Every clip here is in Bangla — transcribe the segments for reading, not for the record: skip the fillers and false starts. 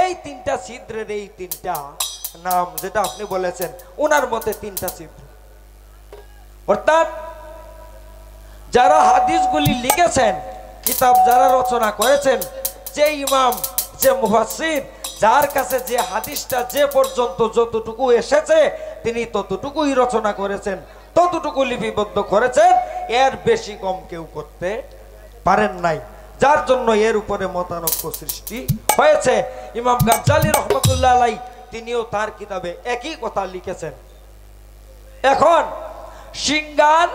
এই তিনটা ছিদ্রের এই তিনটা নাম যেটা আপনি বলেছেন ওনার মতে তিনটা ছিদ্র। অর্থাৎ যারা হাদিসগুলি লিখেছেন, কিতাব যারা রচনা করেছেন, যে ইমাম, যে মুফাসসির, যার কাছে যে হাদিসটা যে পর্যন্ত যতটুকু এসেছে তিনি ততটুকুই রচনা করেছেন, ততটুকু লিপিবদ্ধ করেছেন, এর বেশি কম কেউ করতে পারেন নাই, যার জন্য এর উপরে মতানৈক্য সৃষ্টি হয়েছে। ইমাম গাজ্জালী রহমতুল্লাহ আলাইহি তিনিও তার কিতাবে একই কথা লিখেছেন। এখন সিংহার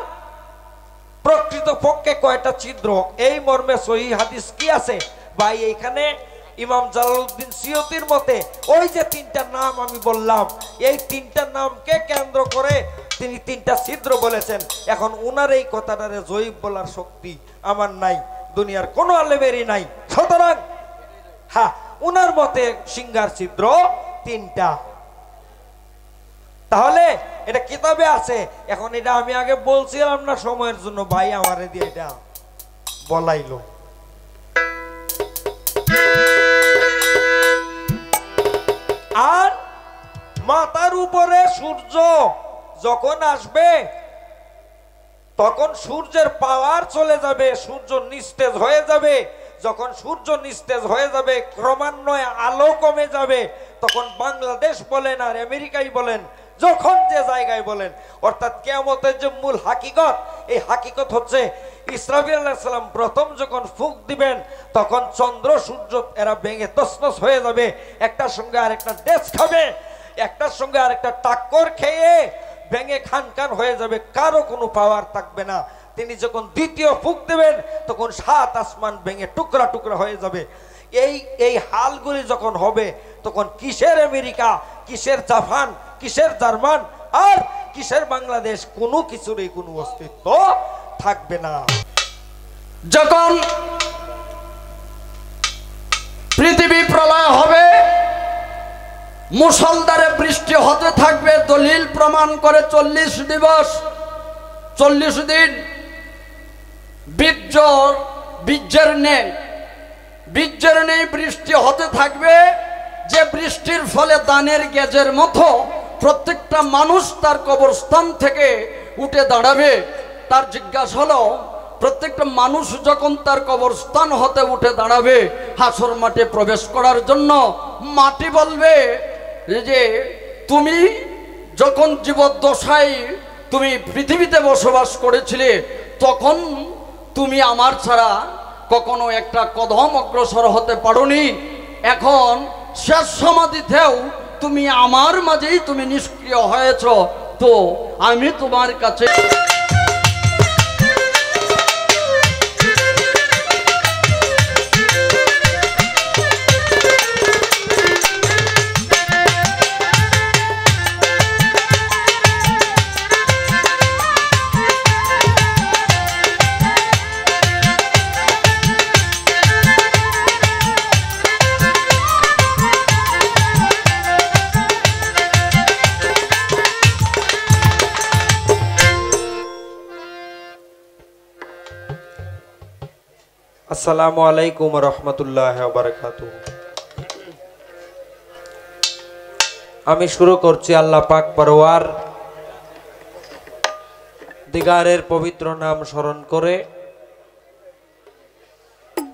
প্রকৃত পক্ষে কয়টা ছিদ্র, এই মর্মে সহিহ হাদিস কি আছে ভাই? এইখানে ইমাম জালালউদ্দিন সিয়ুতির মতে ওই যে তিনটা নাম আমি বললাম, এই তিনটা নামকে কেন্দ্র করে তিনি তিনটা ছিদ্র বলেছেন। এখন উনার এই কথাটারে জয়ীফ বলার শক্তি আমার নাই, দুনিয়ার কোনো আলেমেরই নাই। সুতরাং হ্যাঁ, উনার মতে সিংহার ছিদ্র তিনটা। তাহলে এটা কিতাবে আছে। এখন এটা আমি আগে বলছিলাম না সময়ের জন্য, ভাই আমারে দিয়ে এটা বলাইলো। আর মাথার উপরে সূর্য যখন আসবে তখন সূর্যের পাওয়ার চলে যাবে, সূর্য নিস্তেজ হয়ে যাবে। যখন সূর্য নিস্তেজ হয়ে যাবে, ক্রমান্বয়ে আলো কমে যাবে, তখন বাংলাদেশ বলেন আর আমেরিকাই বলেন, যখন যে জায়গায় বলেন, অর্থাৎ কিয়ামতের যে মূল হাকিকত, এই হাকিকত হচ্ছে ইসরাফিল আলাইহিস সালাম প্রথম যখন ফুঁক দিবেন তখন চন্দ্র সূর্য এরা ভেঙে তছনছ হয়ে যাবে, একটার সঙ্গে আরেকটা ডেস খাবে, একটার সঙ্গে আরেকটা টাক্কর খেয়ে ভেঙে খান খান হয়ে যাবে, কারো কোনো পাওয়ার থাকবে না। তিনি যখন দ্বিতীয় ফুঁক দেবেন তখন সাত আসমান ভেঙে টুকরা টুকরা হয়ে যাবে। এই হালগুলি যখন হবে তখন কিসের আমেরিকা, কিসের জাপান, কিসের জার্মান আর কিসের বাংলাদেশ, কোনো কিছুরই কোনো অস্তিত্ব থাকবে না। যখন পৃথিবী প্রলয় হবে, মুষলধারে বৃষ্টি হতে থাকবে, দলিল প্রমাণ করে 40 দিবস 40 দিন বীর্যের নেই বৃষ্টি হতে থাকবে, যে বৃষ্টির ফলে দানের গেজের মতো প্রত্যেকটা মানুষ তার কবরস্থান থেকে উঠে দাঁড়াবে। তার জিজ্ঞাসা হলো, প্রত্যেকটা মানুষ যখন তার কবরস্থান হতে উঠে দাঁড়াবে হাসর মাঠে প্রবেশ করার জন্য, মাটি বলবে যে তুমি যখন জীবদ্দশায় তুমি পৃথিবীতে বসবাস করেছিলে তখন তুমি আমার ছাড়া কখনো একটা কদম অগ্রসর হতে পারোনি, এখন শেষ সমাধিতেও তুমি আমার মাঝেই তুমি নিষ্ক্রিয় হয়েছ, তো আমি তোমার কাছে আসসালামু আলাইকুম ওয়া রাহমাতুল্লাহি ওয়া বারাকাতুহু। আমি শুরু করছি আল্লাহ পাক পরওয়ার দিগারের পবিত্র নাম স্মরণ করে,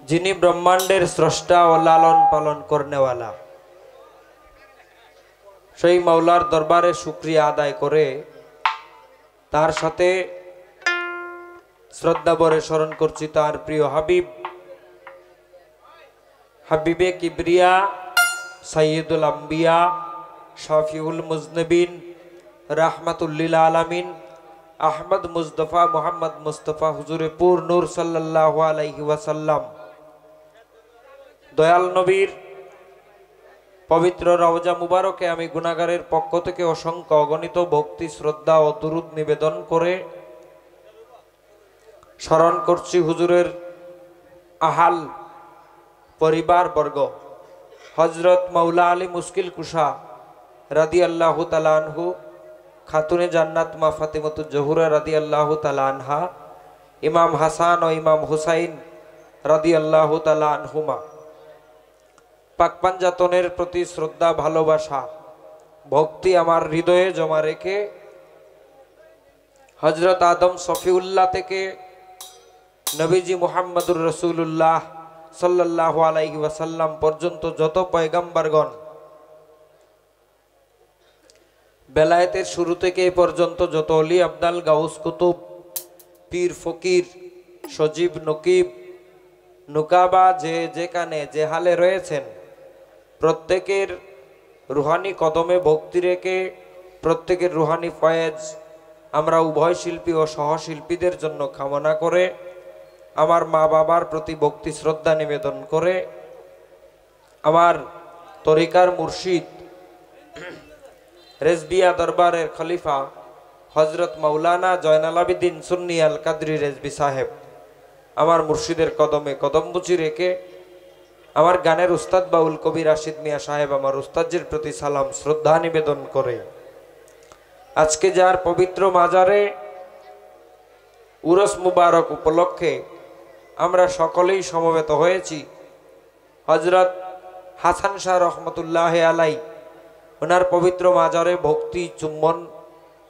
যিনি ব্রহ্মাণ্ডের স্রষ্টা ও লালন পালন করনেওয়ালা, সেই মাওলার দরবারে শুকরিয়া আদায় করে তার সাথে শ্রদ্ধা ভরে স্মরণ করছি তার প্রিয় হাবিবে কিবরিয়া সাইয়্যিদুল আম্বিয়া শাফিউল মুজনবিন রাহমাতুল্লিল আলামিন আহমদ মুজতফা মোহাম্মদ মুস্তফা হুজুরে পুর নূর সাল্লাল্লাহু আলাইহি ওয়াসাল্লাম, দয়াল নবীর পবিত্র রওজা মুবারকে আমি গুনাহগারের পক্ষ থেকে অসংখ্য অগণিত ভক্তি শ্রদ্ধা ও দুরূদ নিবেদন করে স্মরণ করছি হুজুরের আহাল পরিবার বর্গ, হজরত মাওলা আলী মুশকিল কুশা রাদিয়াল্লাহু তাআলা আনহু, খাতুনে জান্নাত মা ফাতিমাতুজ জহুরা রাদিয়াল্লাহু তাআলা আনহা, ইমাম হাসান ও ইমাম হুসাইন রাদিয়াল্লাহু তাআলা আনহুমা, পাক পাঞ্জাতনের প্রতি শ্রদ্ধা ভালোবাসা ভক্তি আমার হৃদয়ে জমা রেখে হযরত আদম সফিউল্লাহ থেকে নবীজি মুহাম্মদুর রাসূলুল্লাহ সাল্লাল্লাহু আলাইহি ওয়াসাল্লাম পর্যন্ত যত পয়গম্বরগণ বেলায়েতের শুরু থেকে এ পর্যন্ত যত অলি আবদাল গাউস কুতুব পীর ফকির সজীব নকিব নুকাবা যে যেখানে যে হালে রয়েছেন প্রত্যেকের রুহানি কদমে ভক্তি রেখে প্রত্যেকের রুহানি ফয়েজ আমরা উভয় শিল্পী ও সহশিল্পীদের জন্য কামনা করে আমার মা বাবার প্রতি ভক্তি শ্রদ্ধা নিবেদন করে আমার তরিকার মুর্শিদ রেজবিয়া দরবারের খলিফা হজরত মাওলানা জয়নাল আবেদিন সুন্নি আল কাদরি রেজবি সাহেব আমার মুর্শিদের কদমে কদমবুচি রেখে আমার গানের উস্তাদ বাউল কবি রাশিদ মিয়া সাহেব আমার উস্তাদের প্রতি সালাম শ্রদ্ধা নিবেদন করে আজকে যার পবিত্র মাজারে উরস মুবারক উপলক্ষে আমরা সকলেই সমবেত হয়েছি হযরত হাসান শাহ রহমতুল্লাহ আলাই ওনার পবিত্র মাজারে ভক্তি চুম্বন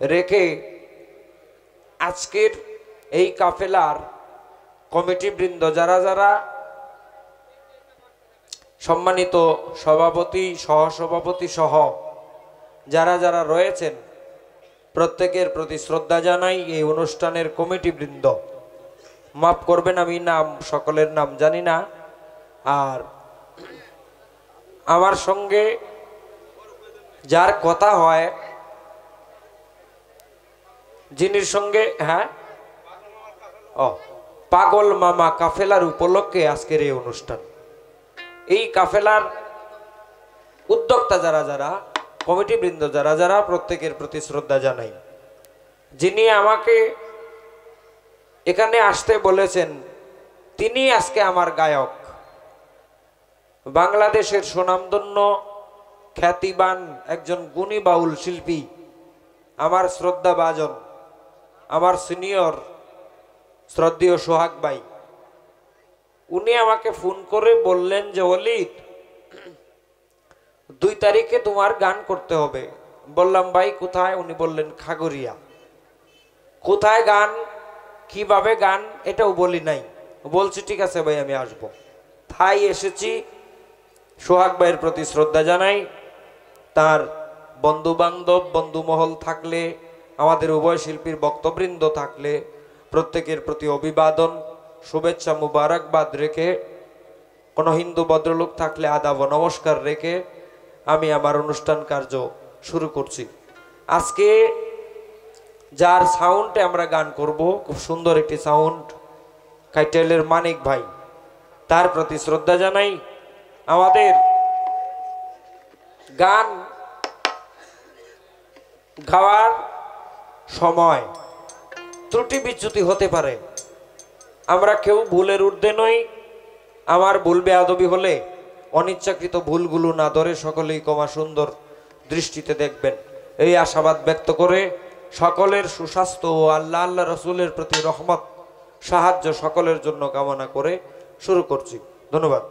রেখে আজকের এই কাফেলার কমিটি বৃন্দ যারা যারা সম্মানিত সভাপতি সহসভাপতি সহ যারা যারা রয়েছেন প্রত্যেকের প্রতি শ্রদ্ধা জানাই এই অনুষ্ঠানের কমিটি বৃন্দ মাফ করবেন আমি নাম সকলের নাম জানি না আর আমার সঙ্গে যার কথা হয় যিনির সঙ্গে পাগল মামা কাফেলার উপলক্ষে আজকের এই অনুষ্ঠান এই কাফেলার উদ্যোক্তা যারা যারা কমিটি বৃন্দ যারা যারা প্রত্যেকের প্রতি শ্রদ্ধা জানাই যিনি আমাকে এখানে আসতে বলেছেন তিনি আজকে আমার গায়ক বাংলাদেশের সুনামধন্য খ্যাতিবান একজন গুণী বাউল শিল্পী আমার শ্রদ্ধাভাজন আমার সিনিয়র শ্রদ্ধেয় সোহাগ ভাই উনি আমাকে ফোন করে বললেন যে ওলিদ 2 তারিখে তোমার গান করতে হবে বললাম ভাই কোথায় উনি বললেন খাগড়িয়া কোথায় গান কিভাবে গান এটাও বলি নাই বলছি ঠিক আছে ভাই আমি আসব তাই এসেছি সোহাগ ভাইয়ের প্রতি শ্রদ্ধা জানাই তার বন্ধু বান্ধব বন্ধুমহল থাকলে আমাদের উভয় শিল্পীর বক্তবৃন্দ থাকলে প্রত্যেকের প্রতি অভিবাদন শুভেচ্ছা মুবারকবাদ রেখে কোনো হিন্দু ভদ্রলোক থাকলে আদাব নমস্কার রেখে আমি আমার অনুষ্ঠান কার্য শুরু করছি আজকে যার সাউন্ডে আমরা গান করব খুব সুন্দর একটি সাউন্ড কাইটেলের মানিক ভাই তার প্রতি শ্রদ্ধা জানাই আমাদের গান গাওয়ার সময় ত্রুটি বিচ্যুতি হতে পারে আমরা কেউ ভুলের ঊর্ধ্বে নই আমার ভুল বেয়াদবি হলে অনিচ্ছাকৃত ভুলগুলো না ধরে সকলেই ক্ষমা সুন্দর দৃষ্টিতে দেখবেন এই আশাবাদ ব্যক্ত করে সকলের সুস্বাস্থ্য ও আল্লাহ আল্লাহ রসুলের প্রতি রহমত সাহায্য সকলের জন্য কামনা করে শুরু করছি ধন্যবাদ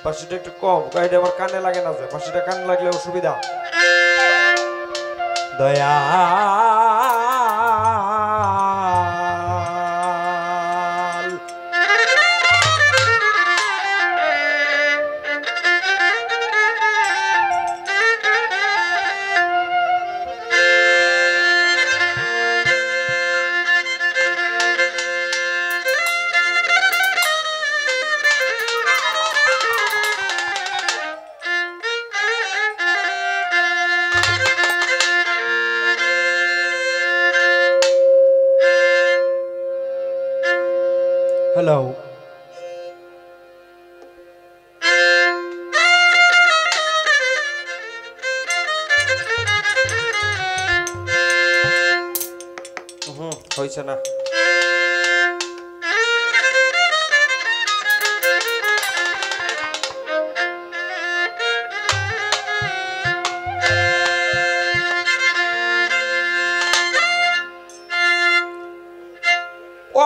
পাঁচশোটা একটু কম গাড়িটা আমার কানে লাগে না যে পাঁচশোটা কানে লাগলে অসুবিধা দয়াল হ্যালো, হয়েছে না।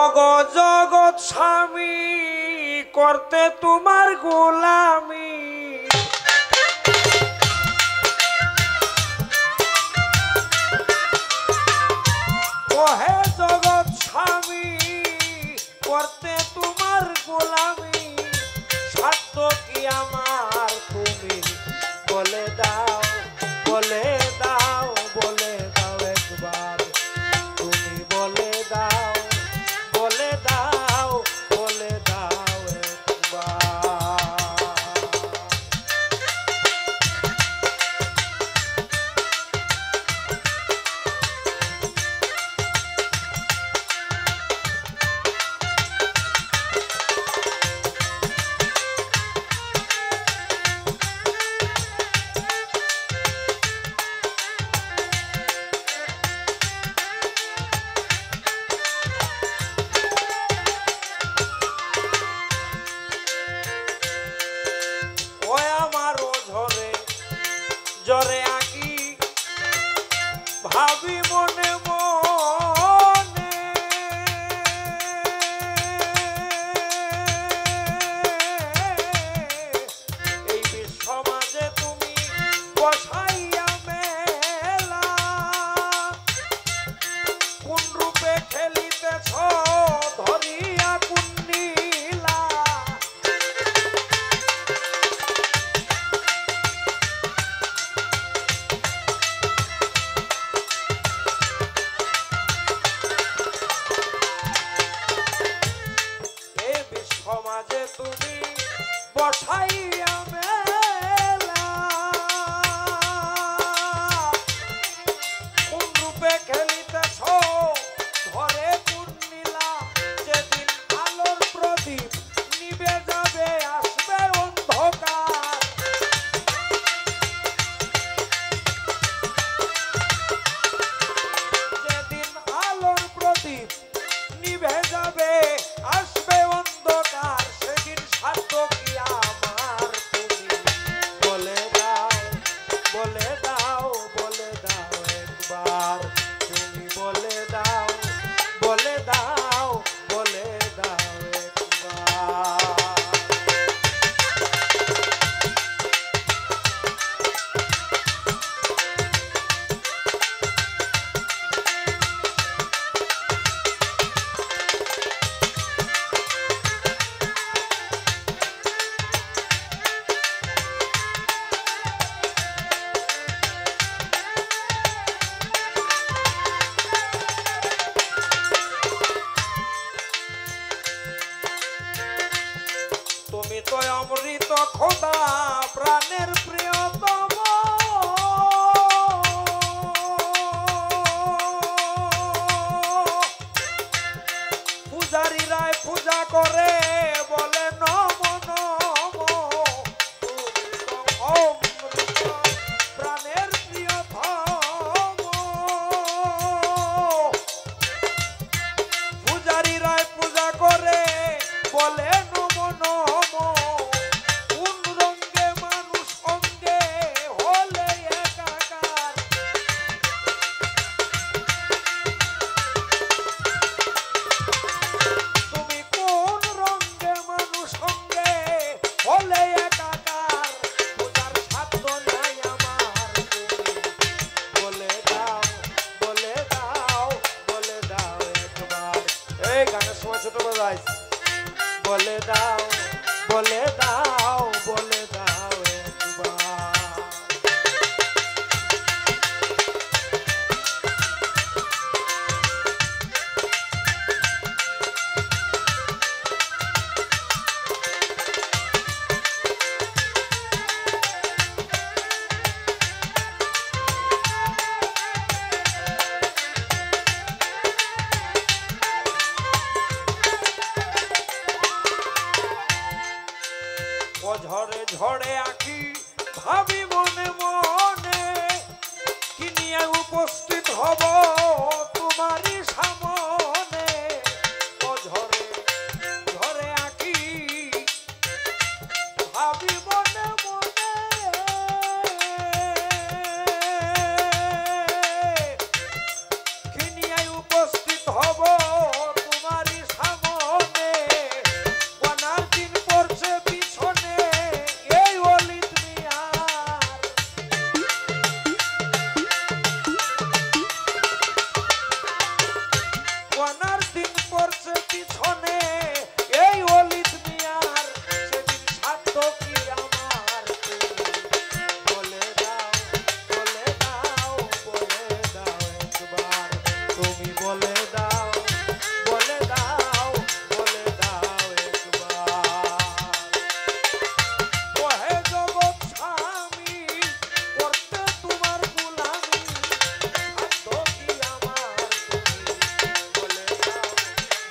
অগো জগৎ স্বামী করতে তোমার গোলামি, ওহে জগৎ স্বামী করতে তোমার গোলামি, সাধ্য কি আমার তুমি বলে দাও, বলে দাও, বলে দাও একবার, তুমি বলে দাও, বলে দাও, বলে দাও একবার। জরে আঁকি ভাবি মনে মনে, এই বিশ্বমাঝে তুমি বসাইয়া মেলা, কোন রূপে খেলিতেছ ধরিয়া কুন্নীলা, সমাজে তুমি বসাইয়া মেলা, কোন রূপে খেলিতেছ ধরে কুন্নীলা, যেদিন আলোর প্রদীপ নিবে যাবে আসবে অন্ধকার, যেদিন আলোর প্রদীপ নিবে যাবে আসবে অন্ধকার, সেদিন সাধ্য কি আমার তুমি বলে দাও, বলে দাও, বলে দাও একবার, তুমি বলে দাও, বলে দাও, বলে দাও একবার। তুমি তো অমৃত খোদা প্রাণের প্রিয়তম, পূজারীরাই পূজা করে বলে নম নম, তুমি তো অমৃত প্রাণের প্রিয়তম, পূজারীরাই পূজা করে বলে নম নম, কোন রঙ্গে মানুষ অঙ্গে হলে একাকার, তুমি কোন রঙ্গে মানুষ অঙ্গে হলে একাকার, পূজার সাধ্য নাই আমার তুমি বলে দাও, বলে দাও, বলে দাও একবার। এই গানের সময় ছোট বাজাই, বলে দাও, বলে দাও, বলে দাও একবার। ঝরে ঝরে আঁকি ভাবি মনে মনে কি নিয়ে উপস্থিত হব তোমারই সামনে। ও ঝরে ঝরে আঁকি ভাবি মনে মনে কি নিয়ে উপস্থিত হব তোমারই সামনে। ওনার দিন পড়ছে পিছনে এই অলিত মিয়ার। ওনার দিন পড়ছে পিছনে এই অলিত মিয়ার। সেদিন সাধ্য কি আমার বলে দাও বলে দাও বলে দাও একবার তুমি বলে দাও বলে দাও বলে দাও একবার। ওহে জগৎ স্বামী করতে তোমার গোলামি সাধ্য কি আমার তুমি বলে দাও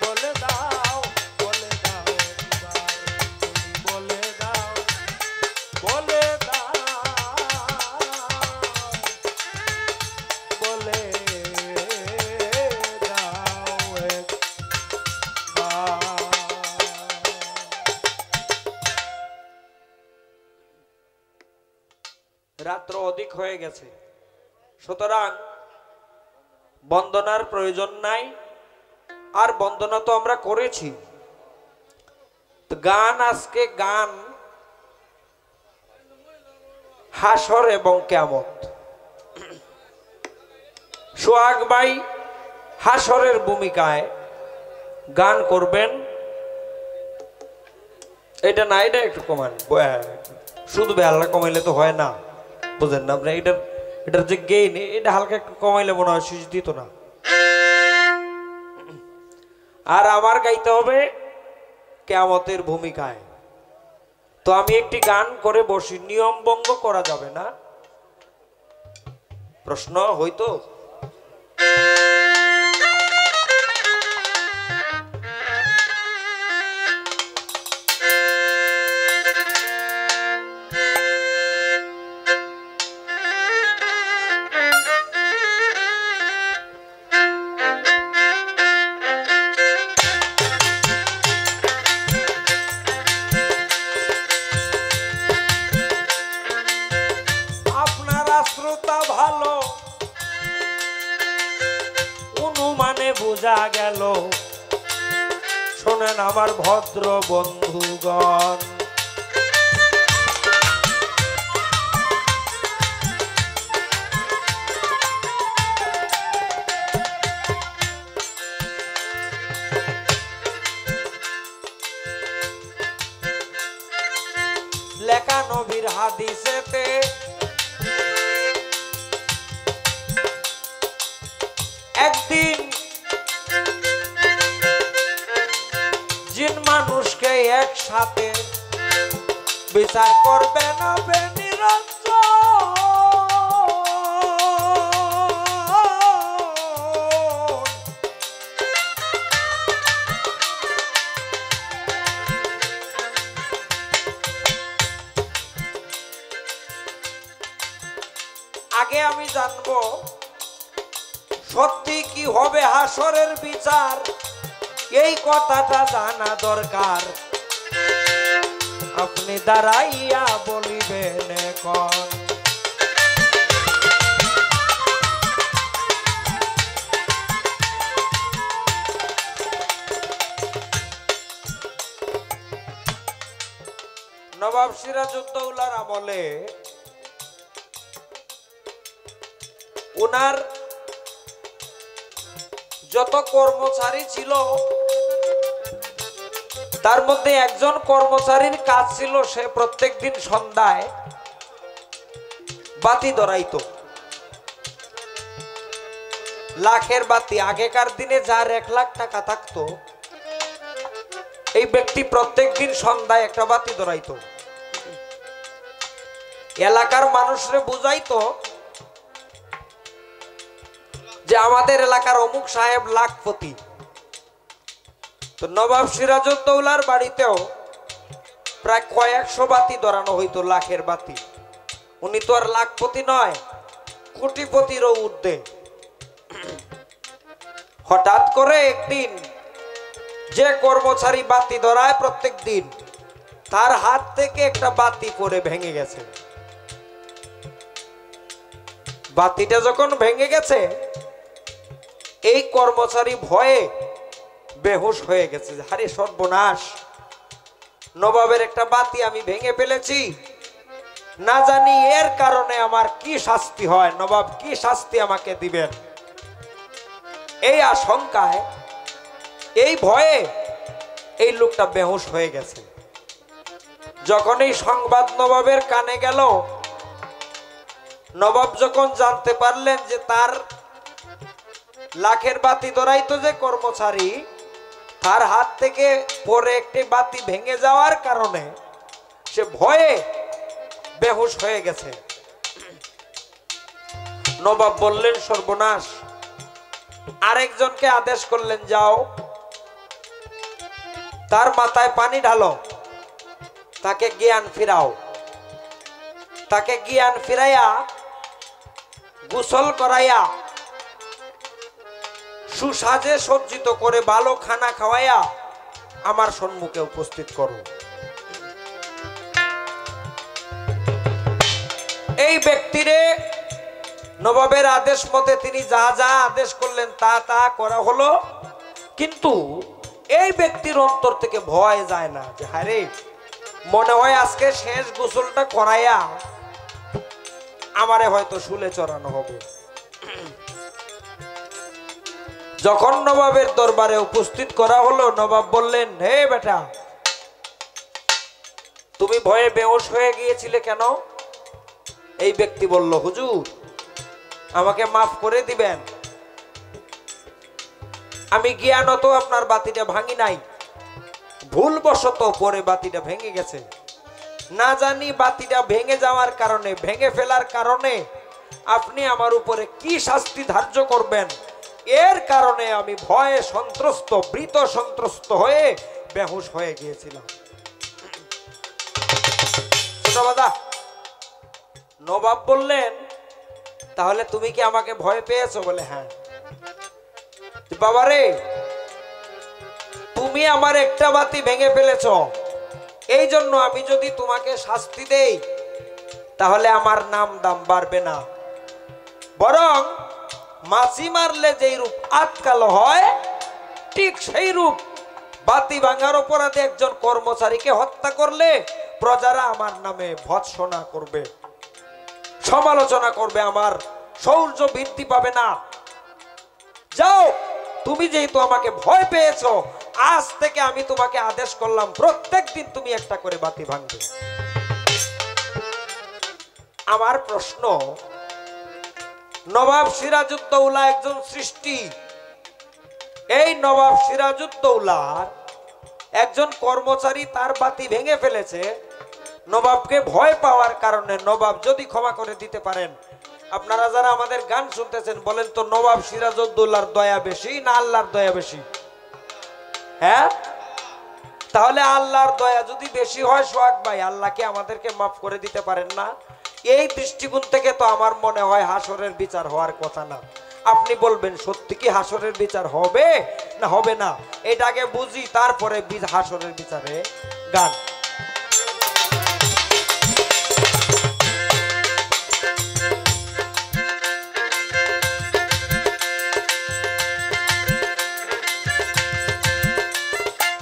বলে দাও বলে দাও একবার তুমি বলে দাও বলে দাও বলে দাও একবার। রাত্র অধিক হয়ে গেছে, সুতরাং বন্দনার প্রয়োজন নাই। আর বন্দনা তো আমরা করেছি, তো গান আজকে গান হাসর এবং কিয়ামত। সোহাগ ভাই হাসরের ভূমিকায় গান করবেন। এটা না, এটা একটু কমান, শুধু বেহাল্লা কমাইলে তো হয় না, বুঝেন না আপনি? এটার যে গেইন এটা হালকা একটু কমাইলে মনে হয় সুযোগ দিত না। আর আমার গাইতে হবে কিয়ামতের ভূমিকায়। তো আমি একটি গান করে বসি, নিয়ম ভঙ্গ করা যাবে না। প্রশ্ন হয়তো আপনারা শ্রোতা ভালো অনুমানে বোঝা গেল। শোনেন আমার ভদ্র বন্ধুগণ, লেখা নবীর হাদিসেতে একদিন জিন মানুষকে একসাথে বিচার করবে না আগে আমি জানবো সত্যি কি হবে হাসরের বিচার, এই কথাটা জানা দরকার। আপনি দাঁড়াইয়া বলিবেন এখন নবাব সিরাজউদ্দৌলার আমলে ওনার যত কর্মচারী ছিল তার মধ্যে একজন কর্মচারীর কাজ ছিল সে প্রত্যেকদিন সন্ধ্যায় বাতি ধরাইতো। লাখের বাতি, আগেকার দিনে যার 1 লাখ টাকা থাকতো এই ব্যক্তি প্রত্যেকদিন সন্ধ্যায় একটা বাতি ধরাইতো। এলাকার মানুষরে বুঝাইতো যে আমাদের এলাকার অমুক সাহেব লাখপতি। তো নবাব সিরাজউদ্দৌলার বাড়িতেও প্রায় কয়েকশো বাতি ধরানো হইতো, লাখের বাতি। উনি তো আর লাখপতি নয়, কোটিপতিরও ঊর্ধ্বে। হঠাৎ করে একদিন যে কর্মচারী বাতি ধরায় প্রত্যেক দিন, তার হাত থেকে একটা বাতি পড়ে ভেঙে গেছে। বাতিটা যখন ভেঙে গেছে, এই কর্মচারী ভয়ে বেহুশ হয়ে গেছে। আরে সর্বনাশ, নবাবের একটা বাতি আমি ভেঙে ফেলেছি, না জানি এর কারণে আমার কি শাস্তি হয়, নবাব কি শাস্তি আমাকে দিবেন। এই আশঙ্কায়, এই ভয়ে এই লোকটা বেহুশ হয়ে গেছে। যখন এই সংবাদ নবাবের কানে গেল, নবাব যখন জানতে পারলেন যে তার লাখের বাতি ধরাইতো যে কর্মচারী, তার হাত থেকে পরে একটি বাতি ভেঙে যাওয়ার কারণে সে ভয়ে বেহুশ হয়ে গেছে। নবাব বললেন সর্বনাশ, আরেকজনকে আদেশ করলেন, যাও তার মাথায় পানি ঢালো, তাকে জ্ঞান ফিরাও। তাকে জ্ঞান ফিরাইয়া গোসল করাইয়া সুসাজে সজ্জিত করে ভালো খানা খাওয়াইয়া আমার সম্মুখে উপস্থিত করো। এই ব্যক্তিরে নবাবের আদেশ মতে তিনি যা যা আদেশ করলেন তা তা করা হলো। কিন্তু এই ব্যক্তির অন্তর থেকে ভয় যায় না যে হারে, মনে হয় আজকে শেষ গোসলটা করাইয়া আমারে হয়তো শুলে চড়ানো হবে। যখন নবাবের দরবারে উপস্থিত করা হলো, নবাব বললেন, হে বেটা, তুমি ভয়ে বেহুশ হয়ে গিয়েছিলে কেন? এই ব্যক্তি বলল, হুজুর, আমাকে মাফ করে দিবেন, আমি জ্ঞানত আপনার বাতিটা ভাঙি নাই, ভুলবশত পরে বাতিটা ভেঙে গেছে। না জানি বাতিটা ভেঙে যাওয়ার কারণে, ভেঙে ফেলার কারণে আপনি আমার উপরে কি শাস্তি ধার্য করবেন, এর কারণে আমি ভয়ে সন্ত্রস্ত, ভীত সন্ত্রস্ত হয়ে বেহুশ হয়ে গিয়েছিলাম। নবাব বললেন, তাহলে তুমি কি আমাকে ভয় পেয়েছো? বলে, হ্যাঁ। বাবারে, তুমি আমার একটা বাতি ভেঙে ফেলেছো, এই জন্য আমি যদি তোমাকে শাস্তি দেই তাহলে আমার নাম দাম বাড়বে না, বরং মাছি মারলে যেই রূপ আটকালো হয়, ঠিক সেই রূপ বাতি ভাঙার অপরাধে একজন কর্মচারীকে হত্যা করলে প্রজারা আমার নামে ভৎসনা করবে, সমালোচনা করবে, আমার শৌর্য বৃদ্ধি পাবে না। যাও, তুমি যেহেতু আমাকে ভয় পেয়েছো, আজ থেকে আমি তোমাকে আদেশ করলাম প্রত্যেক দিন তুমি একটা করে বাতি ভাঙবে। আমার প্রশ্ন, নবাব সিরাজউদ্দৌলা একজন সৃষ্টি, এই নবাব সিরাজউদ্দৌলার একজন কর্মচারী তার বাতি ভেঙে ফেলেছে, নবাবকে ভয় পাওয়ার কারণে নবাব যদি ক্ষমা করে দিতে পারেন, আপনারা যারা আমাদের গান শুনতেছেন বলেন তো, নবাব সিরাজউদ্দৌলার দয়া বেশি না আল্লাহর দয়া বেশি? হ্যাঁ, তাহলে আল্লাহর দয়া যদি বেশি হয়, সোহাগ ভাই, আল্লাহকে আমাদেরকে মাফ করে দিতে পারেন না? এই দৃষ্টিকোণ থেকে তো আমার মনে হয় হাসরের বিচার হওয়ার কথা না। আপনি বলবেন সত্যি কি হাসরের বিচার হবে না হবে না? এটাকে বুঝি, তারপরে হাসরের বিচারে গান।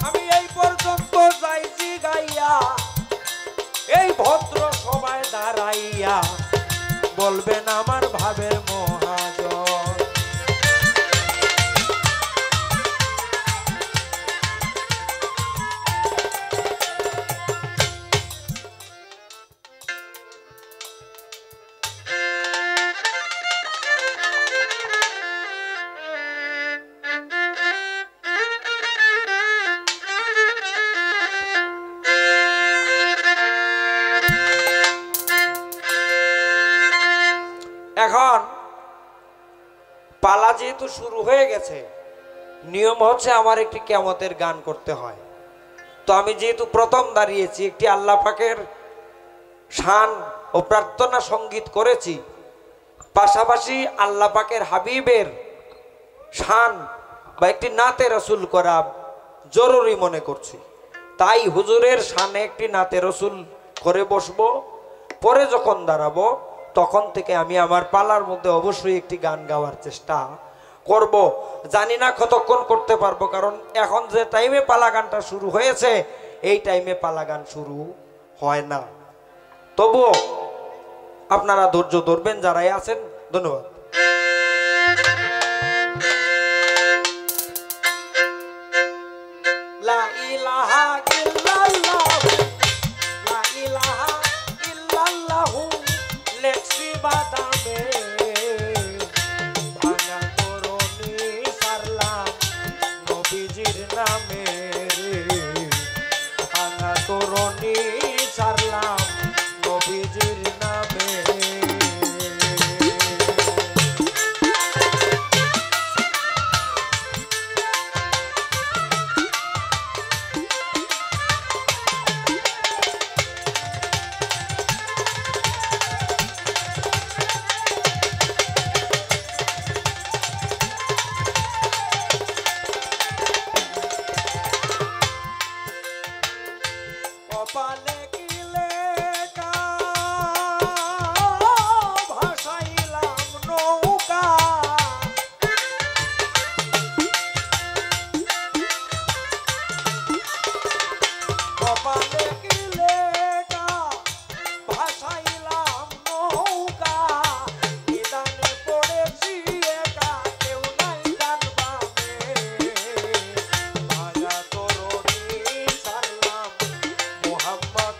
আমি এই পর্যন্ত যাইছি গাইয়া, এই ভদ্র সবাই দাঁড়াইয়া বলবেন আমার ভাবের মহাজন। এখন পালা যেহেতু শুরু হয়ে গেছে, নিয়ম হচ্ছে আমার একটি কিয়ামতের গান করতে হয়। তো আমি যেহেতু প্রথম দাঁড়িয়েছি, একটি আল্লাহ পাকের শান ও প্রার্থনা সঙ্গীত করেছি, পাশাপাশি আল্লাহ পাকের হাবিবের শান বা একটি নাতে রসুল করা জরুরি মনে করছি। তাই হুজুরের শানে একটি নাতে রসুল করে বসবো। পরে যখন দাঁড়াবো তখন থেকে আমি আমার পালার মধ্যে অবশ্যই একটি গান গাওয়ার চেষ্টা করব। জানি না কতক্ষণ করতে পারবো, কারণ এখন যে টাইমে পালা গানটা শুরু হয়েছে এই টাইমে পালা গান শুরু হয় না। তবুও আপনারা ধৈর্য ধরবেন যারাই আছেন। ধন্যবাদ। লা ইলাহা ইল্লাল্লাহ, লা ইলাহা ইল্লাল্লাহ, লেখছি বাদামে ভাঙা তরণী সারলাম নবীজির নামে, ভাঙা তরণী সারলাম নবীজির নামে। কপালে কি লেখা ভাসাইলাম নৌকা, কপালে কি লেখা ভাসাইলাম নৌকা, নিদানে পড়েছি একা কেউ নাই জানবামে, ভাঙা তরণী সারলাম মোহাম্মদ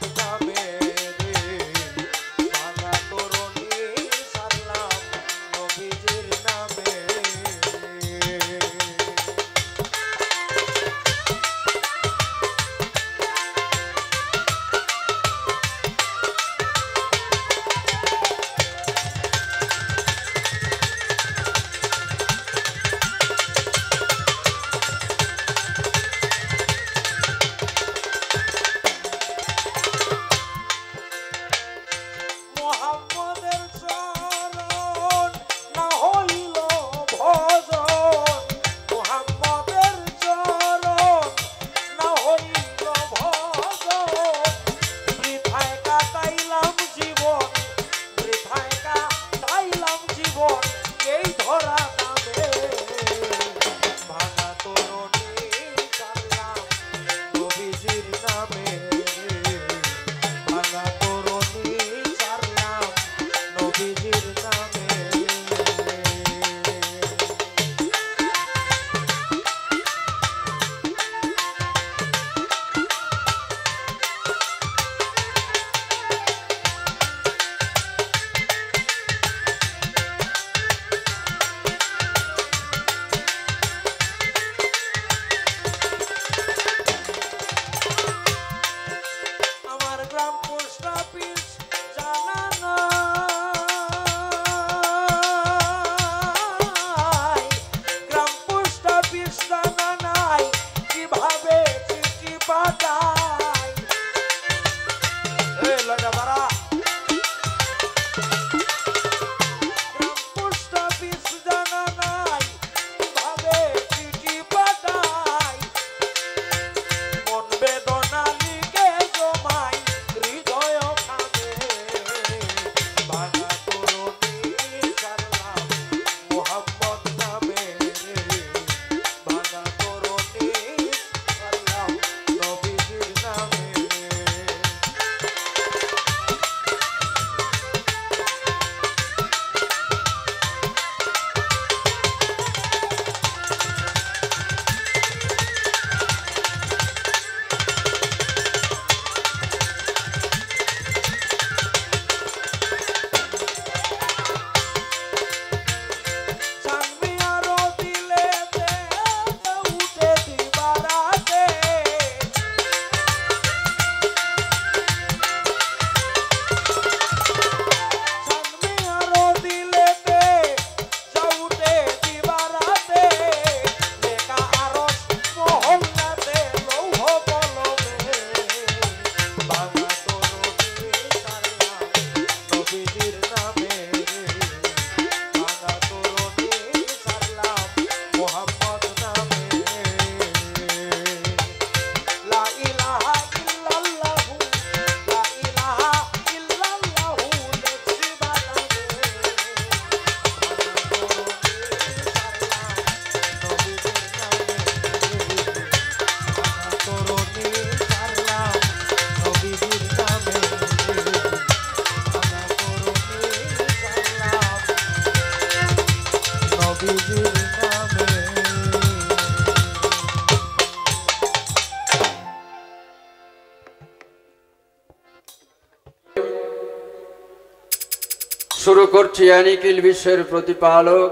শুরু করছি অনিখিল বিশ্বের প্রতিপালক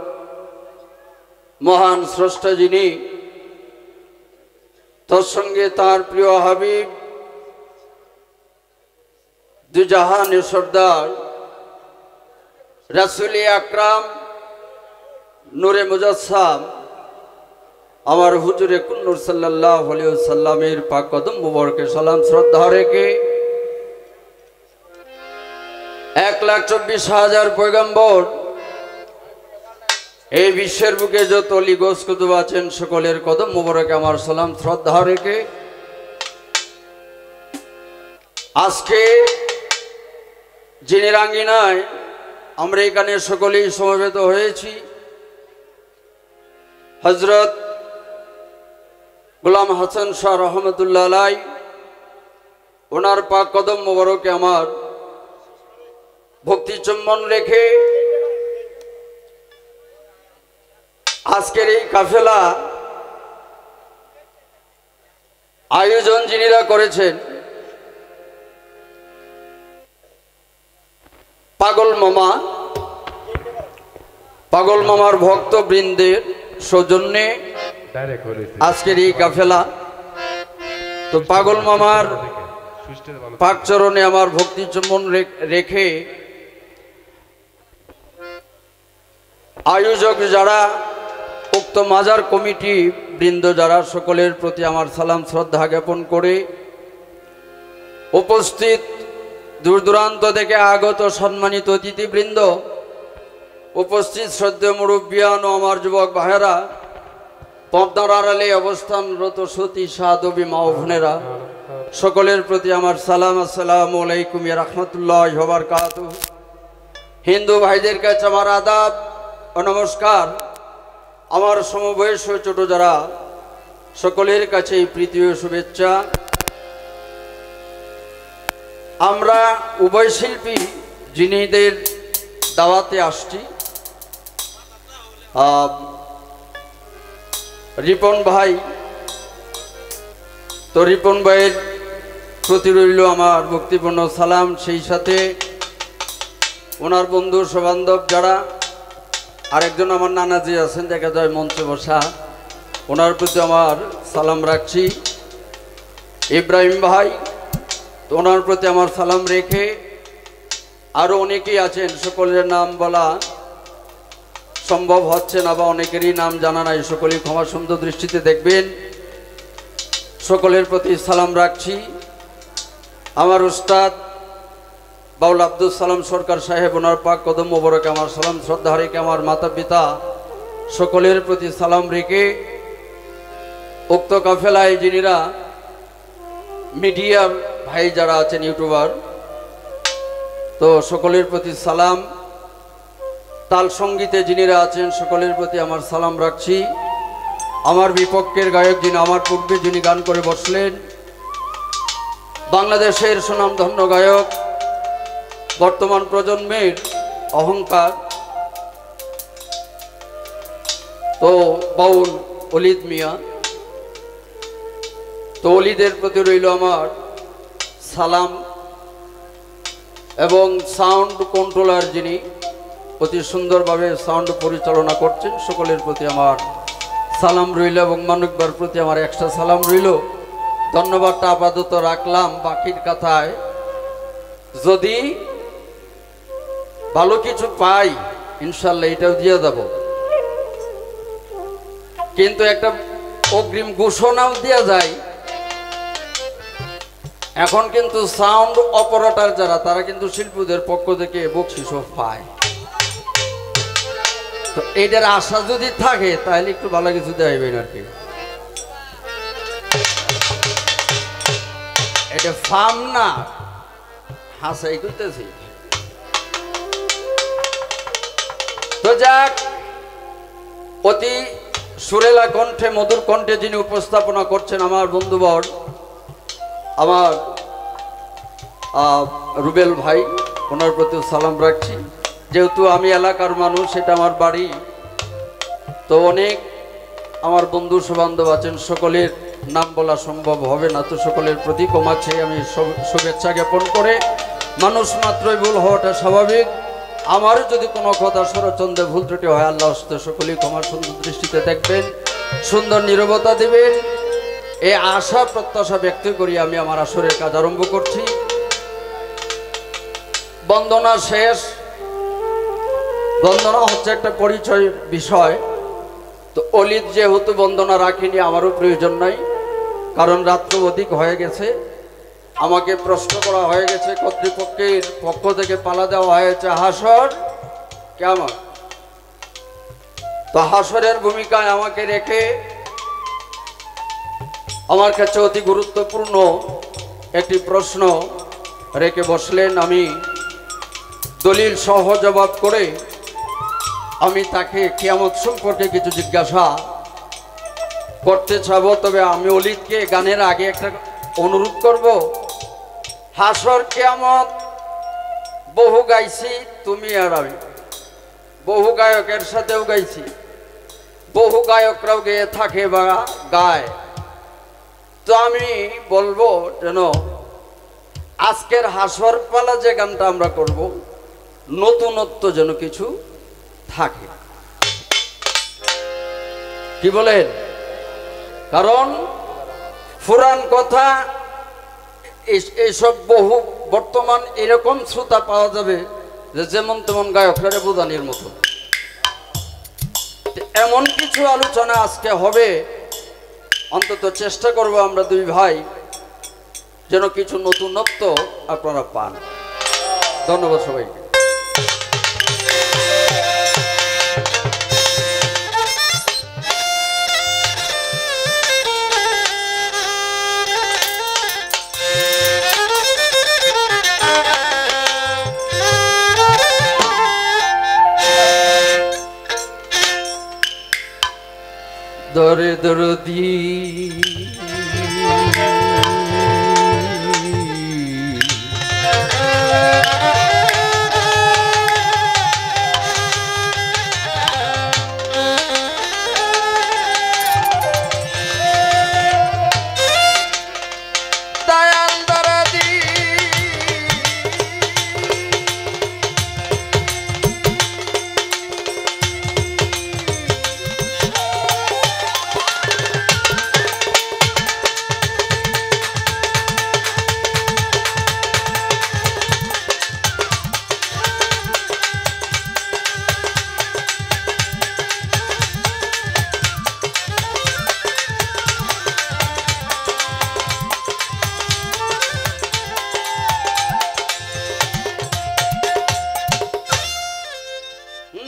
মহান স্রষ্টা যিনি, তৎসঙ্গে তার প্রিয় হাবিব দুজাহানের সর্দার রাসূল আকরাম নূরে মুজাসসাম আমার হুজুরে কুন্নুর সাল্লাল্লাহু আলাইহি ওয়াসাল্লামের পাক কদম মুবারকে সালাম শ্রদ্ধা রেখে 1,24,000 পয়গম্বর এই বিশ্বের বুকে যত অলি গোস কুতুব আছেন সকলের কদম মুবারকে আমার সালাম শ্রদ্ধা রেখে আজকে যিনি রাঙ্গিনায় আমরা এখানে সকলেই সমবেত হয়েছি, হযরত গোলাম হাসান শাহ রহমতুল্লাহ আলাই, ওনার পাক কদম মুবারকে আমার ভক্তি চুম্বন রেখে আজকের এই কাফেলা আয়োজন যিনিরা করেছেন পাগল মামার ভক্ত বৃন্দের সৌজন্যে আজকের এই কাফেলা। তো পাগল মামার পাক চরণে আমার ভক্তি চুম্বন রেখে আয়োজক যারা, উক্ত মাজার কমিটি বৃন্দ যারা, সকলের প্রতি আমার সালাম শ্রদ্ধা জ্ঞাপন করে উপস্থিত দূর দূরান্ত থেকে আগত সম্মানিত অতিথিবৃন্দ, উপস্থিত শ্রদ্ধেয় মুরব্বিয়ান ও আমার যুবক ভাইয়েরা, পর্দার আড়ালে অবস্থানরত সতী সাধবী মা ও বোনেরা, সকলের প্রতি আমার সালাম, আসসালামু আলাইকুম ওয়া রাহমাতুল্লাহি ওয়া বারাকাতুহু। হিন্দু ভাইদের কাছে আমার আদাব ও নমস্কার। আমার সমবয়স্ক ছোট যারা, সকলের কাছে প্রীতি ও শুভেচ্ছা। আমরা উভয় শিল্পী যিনিদের দাওয়াতে আসছি, রিপন ভাই, তো রিপন ভাইয়ের প্রতি রইল আমার ভক্তিপূর্ণ সালাম, সেই সাথে ওনার বন্ধু সবান্ধব যারা, আরেকজন আমার নানাজি আছেন দেখা যায় মঞ্চে বসা, ওনার প্রতি আমার সালাম রাখছি। ইব্রাহিম ভাই, তো ওনার প্রতি আমার সালাম রেখে আরও অনেকেই আছেন, সকলের নাম বলা সম্ভব হচ্ছে না বা অনেকেরই নাম জানা নাই, সকলেই ক্ষমা সুন্দর দৃষ্টিতে দেখবেন। সকলের প্রতি সালাম রাখছি। আমার উস্তাদ বাউল আব্দুল সালাম সরকার সাহেব, ওনার পাক কদম মোবারকে আমার সালাম শ্রদ্ধা রেখে আমার মাতা পিতা সকলের প্রতি সালাম রেখে উক্ত কাফেলায় যিনিরা মিডিয়ার ভাই যারা আছেন, ইউটিউবার, তো সকলের প্রতি সালাম। তাল সঙ্গীতে যিনিরা আছেন সকলের প্রতি আমার সালাম রাখছি। আমার বিপক্ষের গায়ক যিনি, আমার পূর্বে যিনি গান করে বসলেন, বাংলাদেশের সুনামধন্য গায়ক, বর্তমান প্রজন্মের অহংকার, তো বাউল অলিদ মিয়া, তো অলিদের প্রতি রইল আমার সালাম। এবং সাউন্ড কন্ট্রোলার যিনি অতি সুন্দরভাবে সাউন্ড পরিচালনা করছেন, সকলের প্রতি আমার সালাম রইল। এবং মানববার প্রতি আমার একটা সালাম রইল। ধন্যবাদটা আপাতত রাখলাম, বাকির কথায় যদি ভালো কিছু পাই ইনশাল্লাহ এটাও দিয়ে দেব, কিন্তু একটা অগ্রিম ঘোষণাও দেওয়া যায়। এখন কিন্তু সাউন্ড অপারেটর যারা, তারা কিন্তু শিল্পীদের পক্ষ থেকে বকশিশ পায়। তো এইটার আশা যদি থাকে তাহলে একটু ভালো কিছু দেবেন আর কি। এটা ফার্ম না, হাসাই করতেছি। তো যাক, অতি সুরেলা কণ্ঠে, মধুর কণ্ঠে যিনি উপস্থাপনা করছেন আমার বন্ধুবর, আমার রুবেল ভাই, ওনার প্রতি সালাম রাখছি। যেহেতু আমি এলাকার মানুষ, এটা আমার বাড়ি, তো অনেক আমার বন্ধু বান্ধব আছেন, সকলের নাম বলা সম্ভব হবে না, তো সকলের প্রতি ক্ষমা চেয়ে আমি শুভেচ্ছা জ্ঞাপন করে, মানুষ মাত্রই ভুল হওয়াটা স্বাভাবিক, আমার যদি কোনো কথা স্বরচন্দ্রে ভুল ত্রুটি হয়, আল্লাহ সকলেই ক্ষমা সুন্দর দৃষ্টিতে দেখবেন, সুন্দর নীরবতা দিবেন। এই আশা প্রত্যাশা ব্যক্ত করি আমি আমার আসরের কাজ আরম্ভ করছি। বন্দনা শেষ। বন্দনা হচ্ছে একটা পরিচয় বিষয়। তো অলিদ যেহেতু বন্দনা রাখিনি, আমারও প্রয়োজন নাই, কারণ রাত্র অধিক হয়ে গেছে। আমাকে প্রশ্ন করা হয়ে গেছে, কর্তৃপক্ষের পক্ষ থেকে পালা দেওয়া হয়েছে হাসর কেমন। তো হাসরের ভূমিকায় আমাকে রেখে আমার কাছে অতি গুরুত্বপূর্ণ একটি প্রশ্ন রেখে বসলেন। আমি দলিল সহ জবাব করে আমি তাকে কিয়ামত সম্পর্কে কিছু জিজ্ঞাসা করতে চাবো। তবে আমি অলিদকে গানের আগে একটা অনুরোধ করব। হাসর কিয়ামত বহু গাইছি, তুমি আর আমি বহু গায়কের সাথেও গাইছি, বহু গায়করাও গেয়ে থাকে বা গায়। তো আমি বলবো যেন আজকের হাসর পালা যে গানটা আমরা করব, নতুনত্ব যেন কিছু থাকে, কি বলেন? কারণ পুরাণ কথা এইসব বহু বর্তমান এরকম শ্রোতা পাওয়া যাবে যে যেমন তেমন গায়করা বোঝানির মতো। এমন কিছু আলোচনা আজকে হবে, অন্তত চেষ্টা করব আমরা দুই ভাই যেন কিছু নতুনত্ব আপনারা পান। ধন্যবাদ সবাইকে। দরে দরদি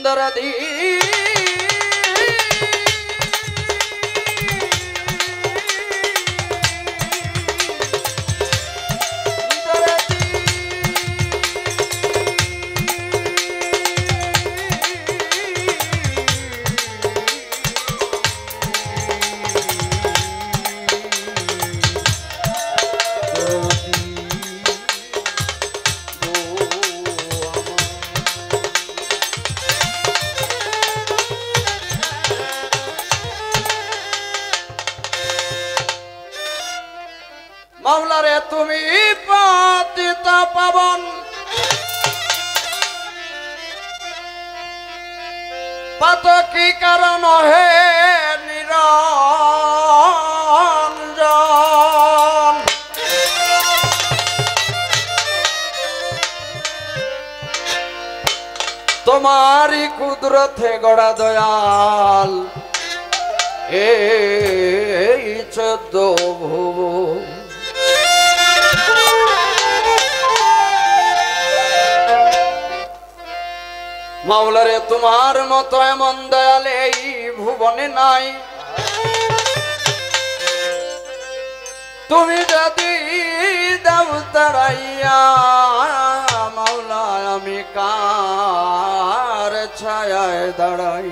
দরদি মাওলারে তুমি পতিত পাবন, পাতকি কারণ হে নিরঞ্জন। তোমারি কুদরতে গড়া দয়াল এই 14 ভুবন। মাওলারে তোমার মতো এমন দয়াল এই ভুবনে নাই। তুমি যদি দাও তারাইয়া মাওলা, আমি কার ছায়ায় দাঁড়াই।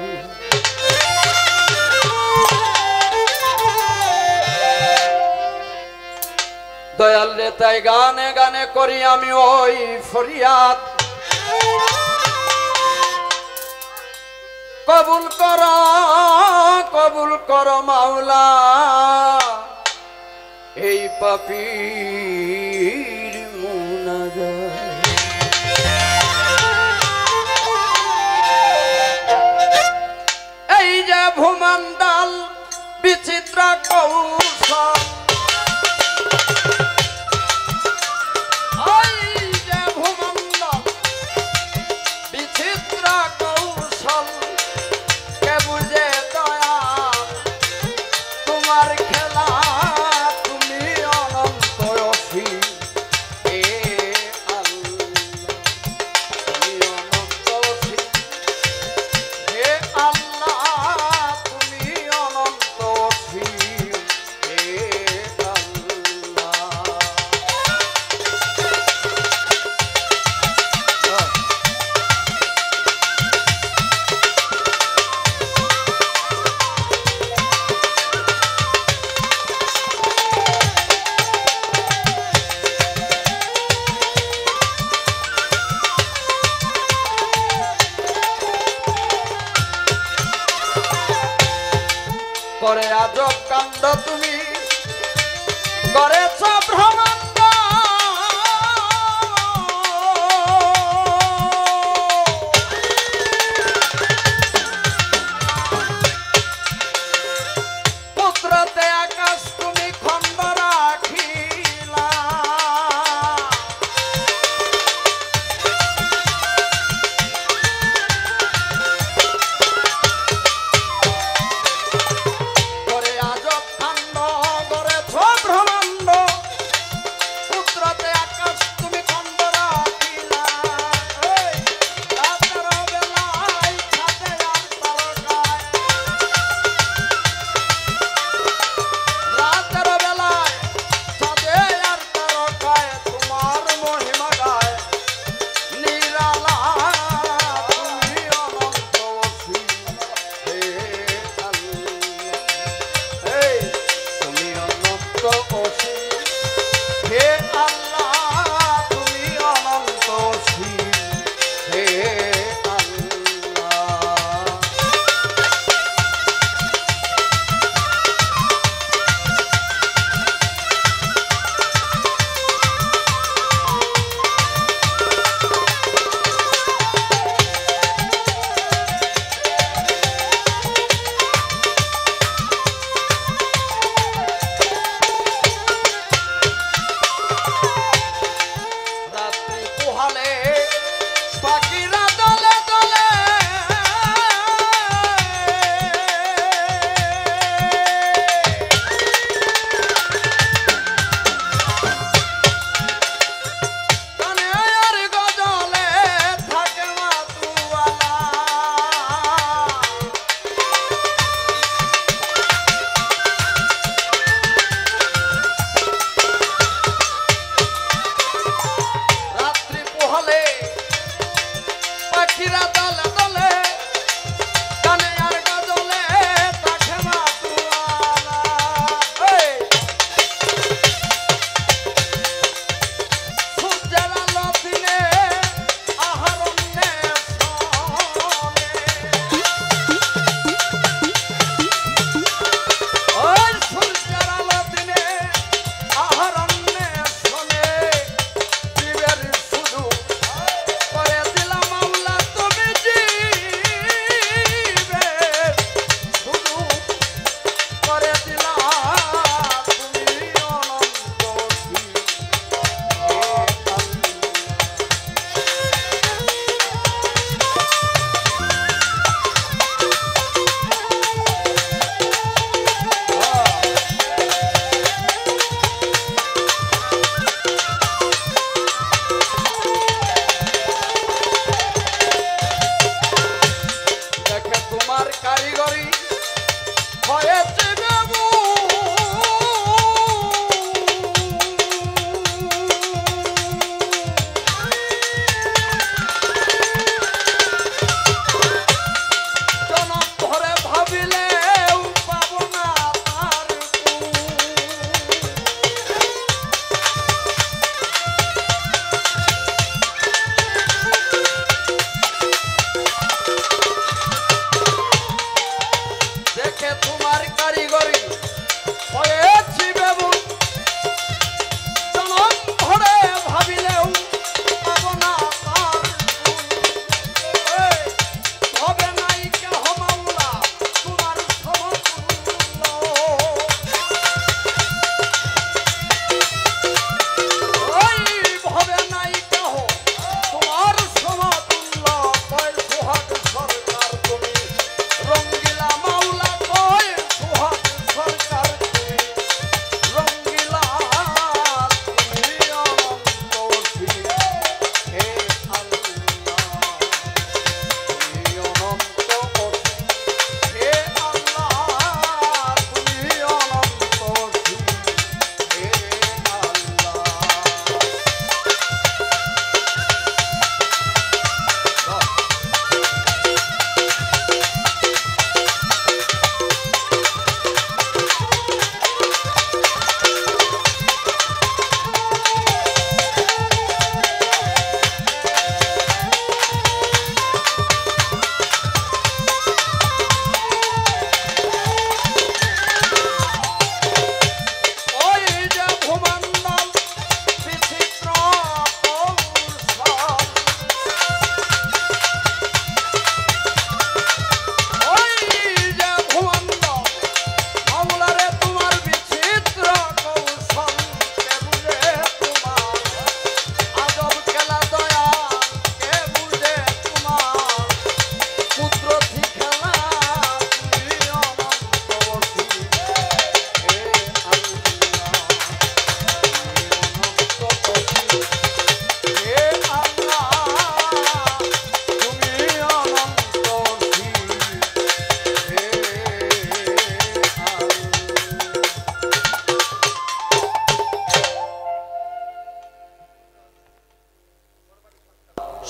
দয়াল রে তাই গানে গানে করি আমি ওই ফরিয়াদ, কবুল কর মাওলা এই পাপীর মুনাজাত। তুমি করেছ ব্রহ্মাণ্ড পুত্রতে আকাশ তুমি খণ্ড রাখিলা করে আজব কাণ্ড করেছ ব্রহ্মাণ্ড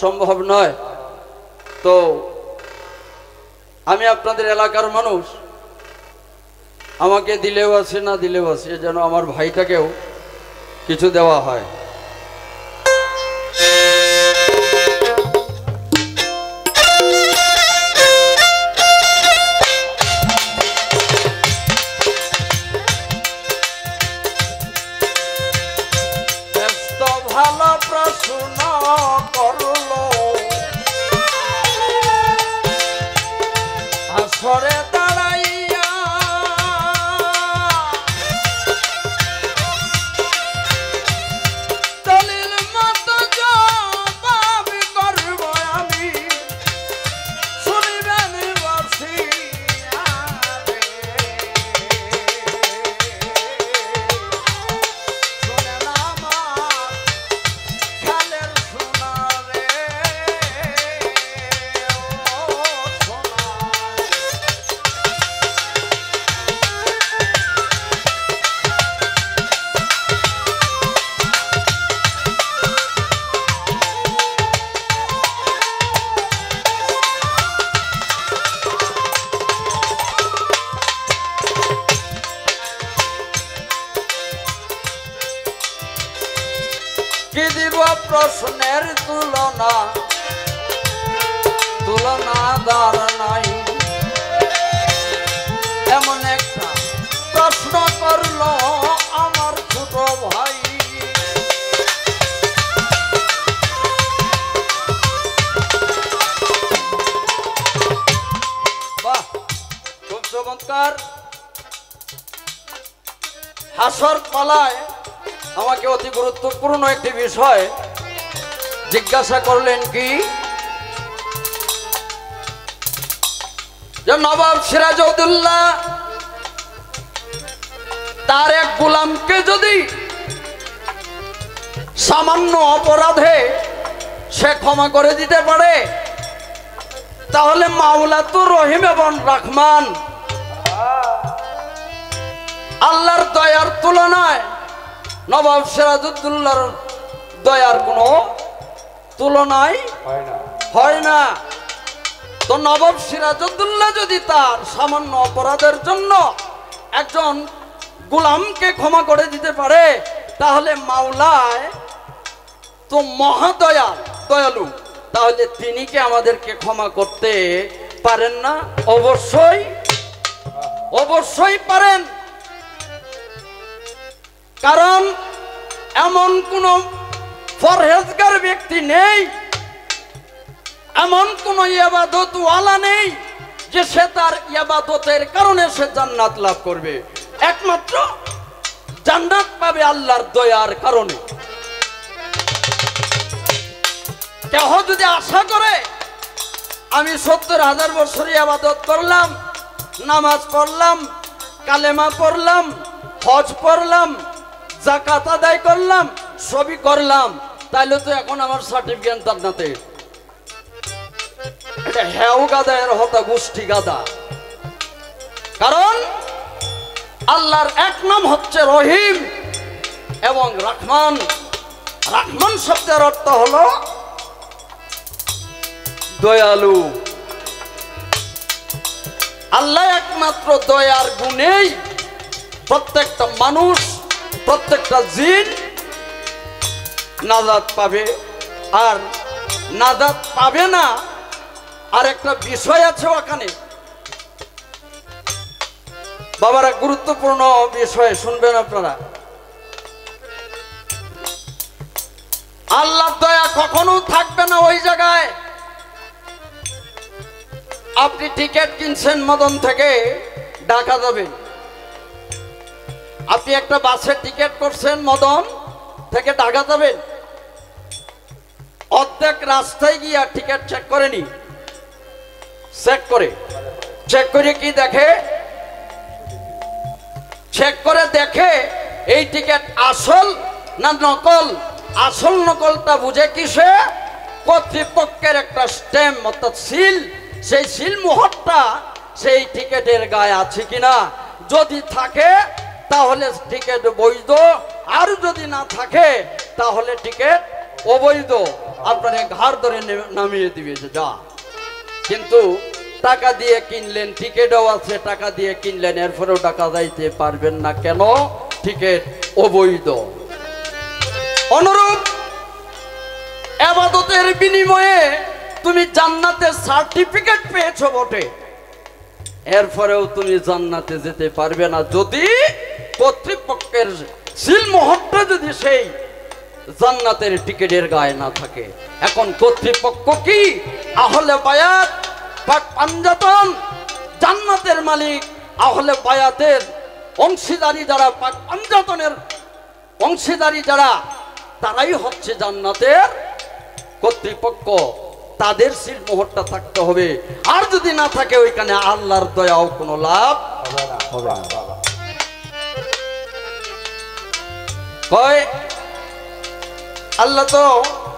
সম্ভব নয়। তো আমি আপনাদের এলাকার মানুষ, আমাকে দিলেও আছে না দিলেও আছে, যেন আমার ভাইটাকেও কিছু দেওয়া হয়। ভালো প্রশ্ন করলো আসরে দাঁড়াইয়া, দলিল মতো জবাব করব আমি, শুনিবেন বসিয়া রে। শুনেন আমার খালের সোনা রে, ও সোনা। কি দিব প্রশ্নের তুলনা, তুলনাদার নাই, এমন একটা প্রশ্ন করলো আমার ছোট ভাই। বাহ, খুব চমৎকার। হাসর পালায় আমাকে অতি গুরুত্বপূর্ণ একটি বিষয় জিজ্ঞাসা করলেন, কি যে নবাব সিরাজউদ্দৌলা তার এক গোলামকে যদি সামান্য অপরাধে সে ক্ষমা করে দিতে পারে, তাহলে মাওলা তো রহিম এবং রহমান, আল্লাহর দয়ার তুলনায় নবাব সিরাজউদ্দৌলার দয়ার কোনো তুলনায় হয় না। তো নবাব সিরাজউদ্দৌলা যদি তার সামান্য অপরাধের জন্য একজন গোলামকে ক্ষমা করে দিতে পারে, তাহলে মাওলায় তো মহাদয়াল, দয়ালু, তাহলে তিনি কি আমাদেরকে ক্ষমা করতে পারেন না? অবশ্যই, অবশ্যই পারেন। কারণ এমন কোন ফরহেজগার ব্যক্তি নেই, এমন কোন ইবাদতওয়ালা নেই যে সে তার ইবাদতের কারণে সে জান্নাত লাভ করবে। একমাত্র জান্নাত পাবে আল্লাহর দয়ার কারণে। কেহ যদি আশা করে আমি 70,000 বছর ইবাদত করলাম, নামাজ পড়লাম, কালেমা পড়লাম, হজ পড়লাম, যাকাত আদায় করলাম, সবই করলাম, তাইলে তো এখন আমার সার্টিফিকেট জান্নাতে, এটা হেউ গাদা, এর হতা গোষ্ঠী গাদা। কারণ আল্লাহর এক নাম হচ্ছে রহিম এবং রহমান। রহমান শব্দের অর্থ হলো দয়ালু। আল্লাহ একমাত্র দয়ার গুণেই প্রত্যেকটা মানুষ, প্রত্যেকটা জিন নাজাত পাবে। আর নাজাত পাবে না, আর একটা বিষয় আছে ওখানে বাবারা, গুরুত্বপূর্ণ বিষয় শুনবেন আপনারা। আল্লাহর দয়া কখনো থাকবে না ওই জায়গায়। আপনি টিকিট কিনছেন মদন থেকে ঢাকা যাবেন, আপনি একটা বাসের টিকিট করছেন মদন থেকে ঢাকা যাবেন, অর্ধেক রাস্তায় গিয়া টিকিট চেক করেনি, চেক করে কি দেখে, চেক করে দেখে এই টিকিট আসল না নকল। আসল নকলটা বুঝে কিসে? কর্তৃপক্ষের একটা স্ট্যাম্প অর্থাৎ সিল, সেই সিল মোহরটা সেই টিকিটের গায়ে আছে কিনা। যদি থাকে তাহলে টিকিট বৈধ, আর যদি না থাকে তাহলে টিকিট অবৈধ। আপনার ঘাড় ধরে নামিয়ে দিবে যে যা। কিন্তু টাকা দিয়ে কিনলেন, টিকিটও আছে, টাকা দিয়ে কিনলেন, এরপরেও টাকা যাইতে পারবেন না। কেন? টিকিট অবৈধ। অনুরূপ ইবাদতের বিনিময়ে তুমি জান্নাতের সার্টিফিকেট পেয়েছো বটে, এরপরেও তুমি জান্নাতে যেতে পারবে না যদি কর্তৃপক্ষের সিলমোহরটা যদি সেই জান্নাতের টিকিটের গায়ে না থাকে। এখন কর্তৃপক্ষ কি? আহলে বায়াত, পাক পাঞ্জাতন, জান্নাতের মালিক আহলে বায়াতের অংশীদারি যারা, পাক পাঞ্জাতনের অংশীদারি যারা, তারাই হচ্ছে জান্নাতের কর্তৃপক্ষ। তাদের সিলমোহরটা থাকতে হবে। আর যদি না থাকে ওইখানে আল্লাহর দয়াও কোনো লাভ হবে না। কয় আল্লাহ তো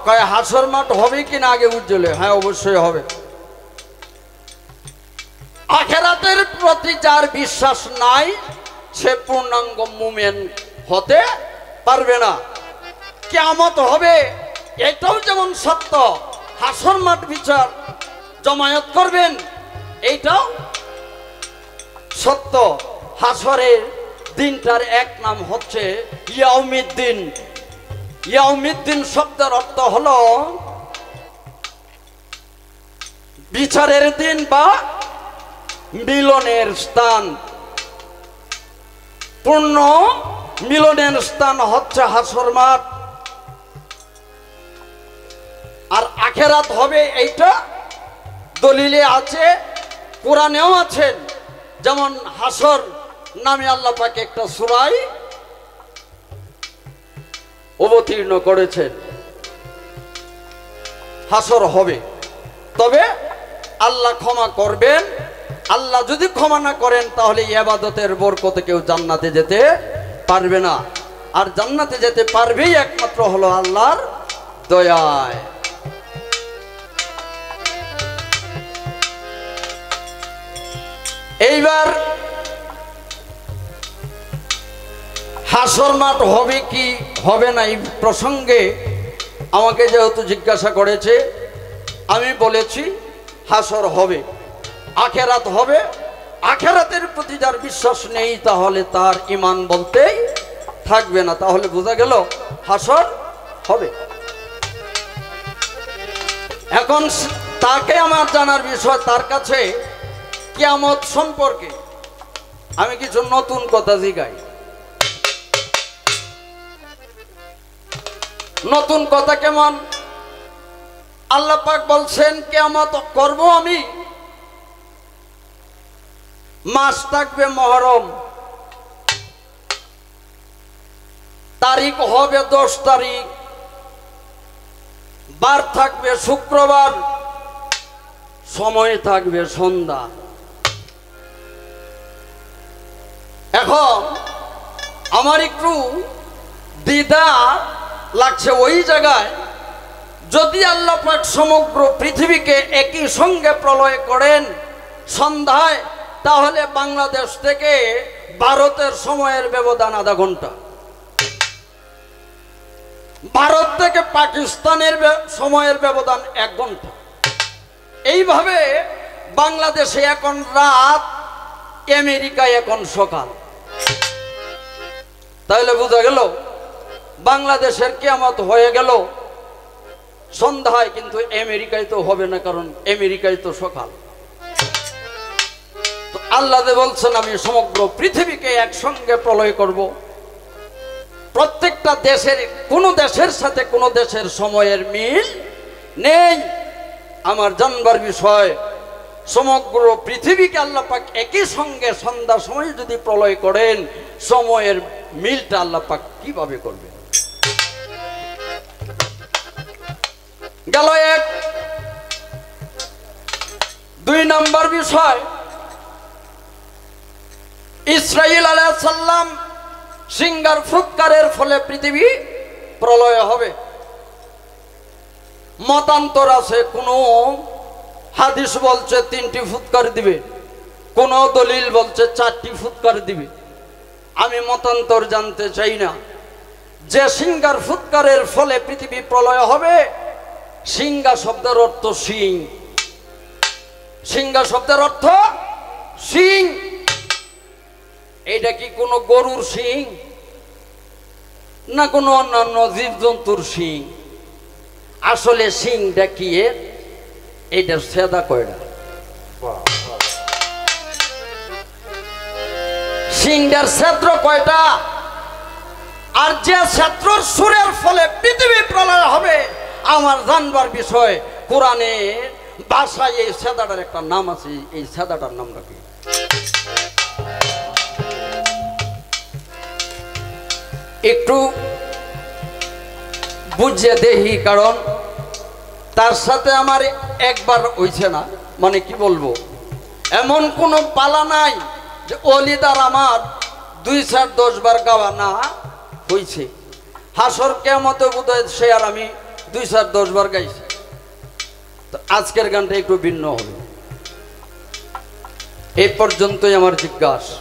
কয় হাসর মাঠ হবে কিনা আগে উজ্জ্বলে? হ্যাঁ, অবশ্যই হবে। আখিরাতের প্রতি যার বিশ্বাস নাই সে পূর্ণাঙ্গ মুমিন হতে পারবে না। কিয়ামত হবে এটাও যেমন সত্য, হাসর মাঠ বিচার জমায়েত করবেন এইটাও সত্য। হাসরের দিনটার এক নাম হচ্ছে ইয়াউমিদ্দিন। ইয়াউমিদ্দিন শব্দের অর্থ হলো বিচারের দিন বা মিলনের স্থান। পূর্ণ মিলনের স্থান হচ্ছে হাসর মাঠ। আর আখিরাত হবে এইটা দলিলে আছে, কোরআনেও আছেন। যেমন হাসর নামে আল্লাহ পাক একটা সূরায় অবতীর্ণ করেছেন। হাসর হবে, তবে আল্লাহ ক্ষমা করবেন। আল্লাহ যদি ক্ষমা না করেন তাহলে ইবাদতের বরকতে কেউ জান্নাতে যেতে পারবে না। আর জান্নাতে যেতে পারবেই একমাত্র হলো আল্লাহর দয়ায়। এইবার হাসর মাঠ হবে কি হবে না এই প্রসঙ্গে আমাকে যেহেতু জিজ্ঞাসা করেছে, আমি বলেছি হাসর হবে, আখিরাত হবে। আখিরাতের প্রতি যার বিশ্বাস নেই তাহলে তার ঈমান বলতেই থাকবে না। তাহলে বোঝা গেল হাসর হবে। এখন তাকে আমার জানার বিষয়, তার কাছে কিয়ামত সম্পর্কে আমি কিছু নতুন কথা জিগাই। নতুন কথা কেমন? আল্লাহ পাক বলছেন কিয়ামত করব আমি, মাস থাকবে মুহররম, তারিখ হবে 10 তারিখ, বার থাকবে শুক্রবার, সময় থাকবে সন্ধ্যা। এখন আমার একটু দ্বিধা লাগছে ওই জায়গায়, যদি আল্লাহ পাক সমগ্র পৃথিবীকে একই সঙ্গে প্রলয় করেন সন্ধ্যায়, তাহলে বাংলাদেশ থেকে ভারতের সময়ের ব্যবধান আধা ঘন্টা, ভারত থেকে পাকিস্তানের সময়ের ব্যবধান 1 ঘন্টা। এইভাবে বাংলাদেশে এখন রাত, আমেরিকায় এখন সকাল। তাহলে বোঝা গেল বাংলাদেশের কিয়ামত হয়ে গেল সন্ধ্যায়, কিন্তু আমেরিকায় তো হবে না, কারণ আমেরিকায় তো সকাল। তো আল্লাহ বলছেন আমি সমগ্র পৃথিবীকে একসঙ্গে প্রলয় করব। প্রত্যেকটা দেশের, কোন দেশের সাথে কোন দেশের সময়ের মিল নেই। আমার জানবার বিষয়, সমগ্র পৃথিবীকে আল্লাহ পাক একই সঙ্গে সন্ধ্যার সময় যদি প্রলয় করেন, সময়ের মিলটা আল্লাহ পাক কিভাবে করবেন? গেল এক। 2 নম্বর বিষয়, ইসরাঈল আলাইহিস সালাম সিঙ্গার ফুৎকারের ফলে পৃথিবী প্রলয় হবে। মতান্তর আছে, কোন হাদিস বলছে 3টি ফুৎকার দিবে, কোন দলিল বলছে 4টি ফুৎকার দিবে। আমি মতান্তর জানতে চাই না। যে সিঙ্গার ফুৎকারের ফলে পৃথিবী প্রলয় হবে সিংহা শব্দের অর্থ সিং, সিংহা শব্দের অর্থ সিং। এইটা কি কোনো গরুর সিং না কোনো অন্যান্য জীবজন্তুর সিং? আসলে সিংটা কি এর? এইটার সেদা কয়টা? সিংটার ক্ষেত্র কয়টা? আর যে ক্ষেত্রর সুরের ফলে পৃথিবী প্রলয় হবে আমার জানবার বিষয়। কোরআনের ভাষায় এই সেদাটার একটা নাম আছে। এই সেদাটার নামটা কি? একটু বুঝে দেখি, কারণ তার সাথে আমার একবার হইছে না, মানে কি বলবো, এমন কোনো পালা নাই যে অলিদার আমার 2-4-10 বার গাওয়া না হয়েছে। হাসর কেমতে বোধহয় সে আর আমি 2-4-10 বার গাইছি। তো আজকের গানটা একটু ভিন্ন হবে। এই পর্যন্তই আমার জিজ্ঞাসা।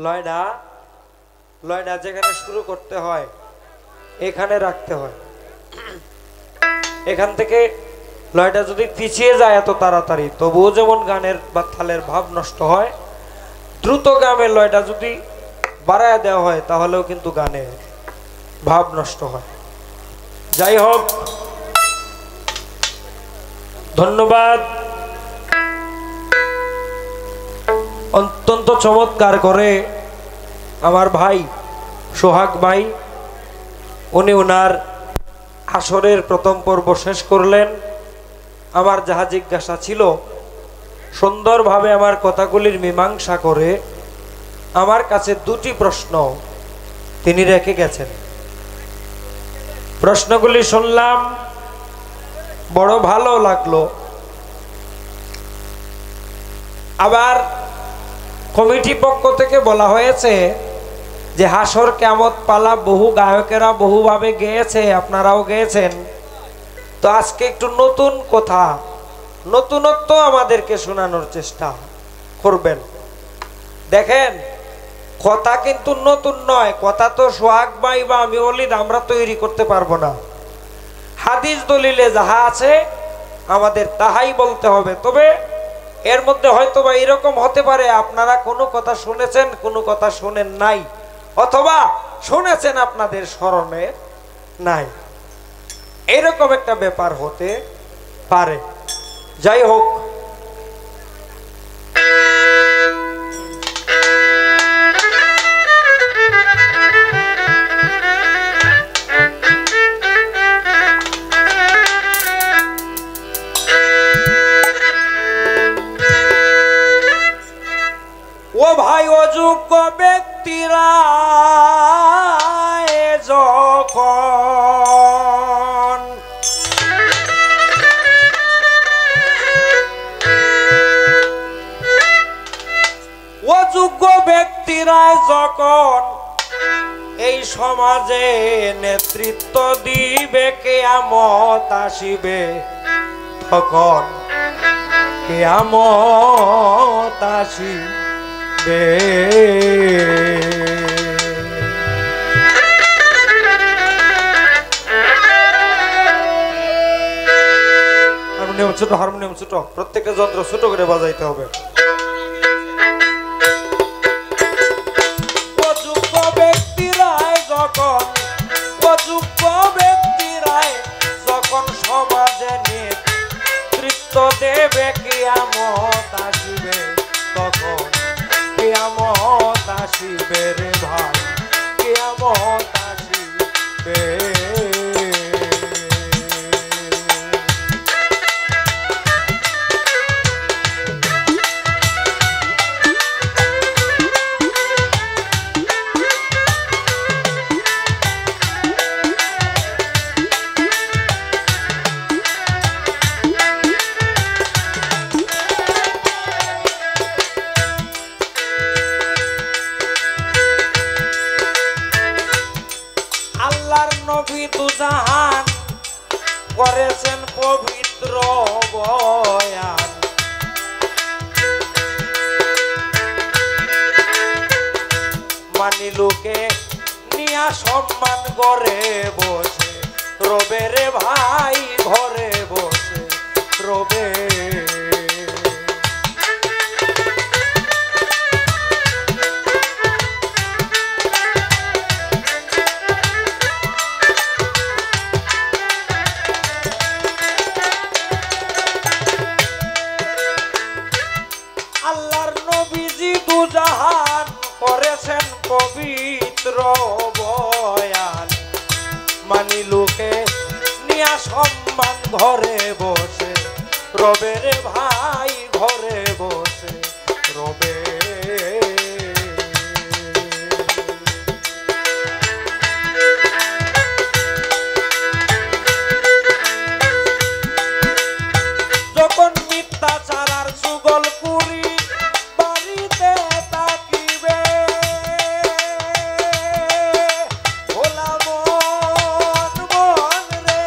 লয়ডা লয়ডা যেখানে শুরু করতে হয় এখানে রাখতে হয়। এখান থেকে লয়টা যদি পিছিয়ে যায় এত তাড়াতাড়ি তবুও যেমন গানের বা তালের ভাব নষ্ট হয়, দ্রুত গামে লয়টা যদি বাড়ায় দেওয়া হয় তাহলেও কিন্তু গানের ভাব নষ্ট হয়। যাই হোক, ধন্যবাদ। অত্যন্ত চমৎকার করে আমার ভাই সোহাগ ভাই উনি ওনার আসরের প্রথম পর্ব শেষ করলেন। আমার যাহা জিজ্ঞাসা ছিল সুন্দরভাবে আমার কথাগুলির মীমাংসা করে আমার কাছে দুটি প্রশ্ন তিনি রেখে গেছেন। প্রশ্নগুলি শুনলাম, বড় ভালো লাগলো। আবার কমিটি পক্ষ থেকে বলা হয়েছে যে হাসর কিয়ামত পালা বহু গায়কেরা বহুভাবে গেয়েছে, আপনারাও গেয়েছেন, তো আজকে একটু নতুন কথা, নতুনত্ব আমাদেরকে শোনানোর চেষ্টা করবেন। দেখেন, কথা কিন্তু নতুন নয়, কথা তো সোহাগ ভাই বা আমি ওলিদ আমরা তৈরি করতে পারবো না। হাদিস দলিলে যাহা আছে আমাদের তাহাই বলতে হবে। তবে এর মধ্যে হয়তো বা এরকম হতে পারে আপনারা কোনো কথা শুনেছেন, কোনো কথা শুনেন নাই, অথবা শুনেছেন আপনাদের স্মরণে নাই, এরকম একটা ব্যাপার হতে পারে। যাই হোক, ও ভাই, অযোগ্য ব্যক্তিরা যখন অযোগ্য ব্যক্তিরা যখন এই সমাজে নেতৃত্ব দিবে, কিয়ামত আসিবে, তখন কিয়ামত আসিবে। হারমোনিয়াম ছোট, হারমোনিয়াম ছোট, প্রত্যেকটা যন্ত্র ছোট করে বাজাইতে হবে। অযোগ্য ব্যক্তিরাই যখন, অযোগ্য ব্যক্তিরাই যখন সমাজে নেতৃত্ব দেবে, কিয়ামত আসিবে, তখন কিয়ামত আসিবে রে ভাই, কিয়ামত আসিবে। আল্লাহর নবী দুজাহান করেছেন পবিত্র বয়ান, মানি লোকে নিয়া সম্মান করে বসে রবে রে ভাই, ঘরে বসে রবে। আল্লাহর নবীজি দুজাহান করেছেন পবিত্র বয়ান, মানি লোকে নিয়া সম্মান ঘরে বসে রবে রে ভাই, ঘরে বসে রবে। যখন মিথ্যাচার আর সুগল কুড়ি বাড়িতে তাকিবে, ভোলা মন মন রে,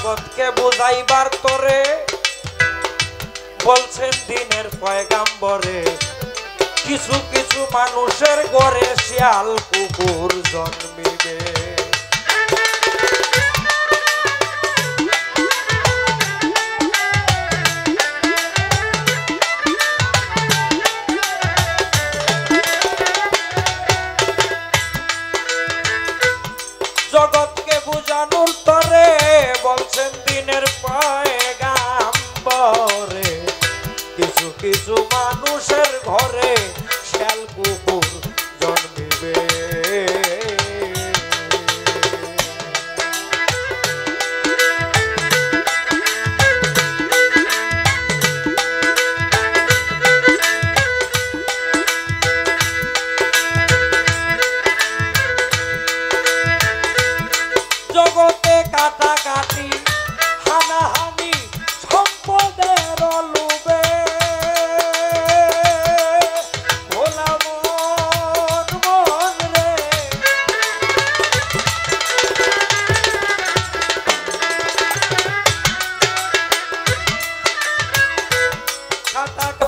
জগৎকে বুঝাইবার তরে বলছেন দিনের পয়গাম্বরে কিছু কিছু মানুষের ঘরে শিয়াল কুকুর জন্মিবে জগৎকে বুঝানোর তরে বলছেন দিনের পয়গাম্বরে কিছু কিছু মানুষের ঘরে শিয়াল কুকুর জন্মিবে জগতে কাটাকাটি হানাহানি সম্পদের লোভে ভোলা মন রে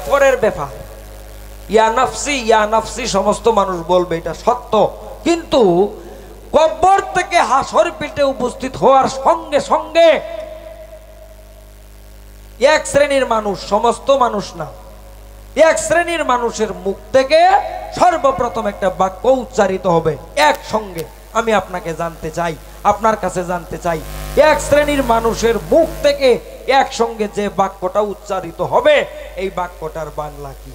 পরের ব্যাপার ইয়া নফসি সমস্ত মানুষ বলবে এটা সত্য কিন্তু কবর থেকে হাসর পিঠে উপস্থিত হওয়ার সঙ্গে সঙ্গে এক শ্রেণীর মানুষ সমস্ত মানুষ না এক শ্রেণীর মানুষের মুখ থেকে সর্বপ্রথম একটা বাক্য উচ্চারিত হবে একসঙ্গে আমি আপনাকে জানতে চাই আপনার কাছে জানতে চাই এক শ্রেণীর মানুষের মুখ থেকে একসঙ্গে যে বাক্যটা উচ্চারিত হবে এই বাক্যটার বাংলা কি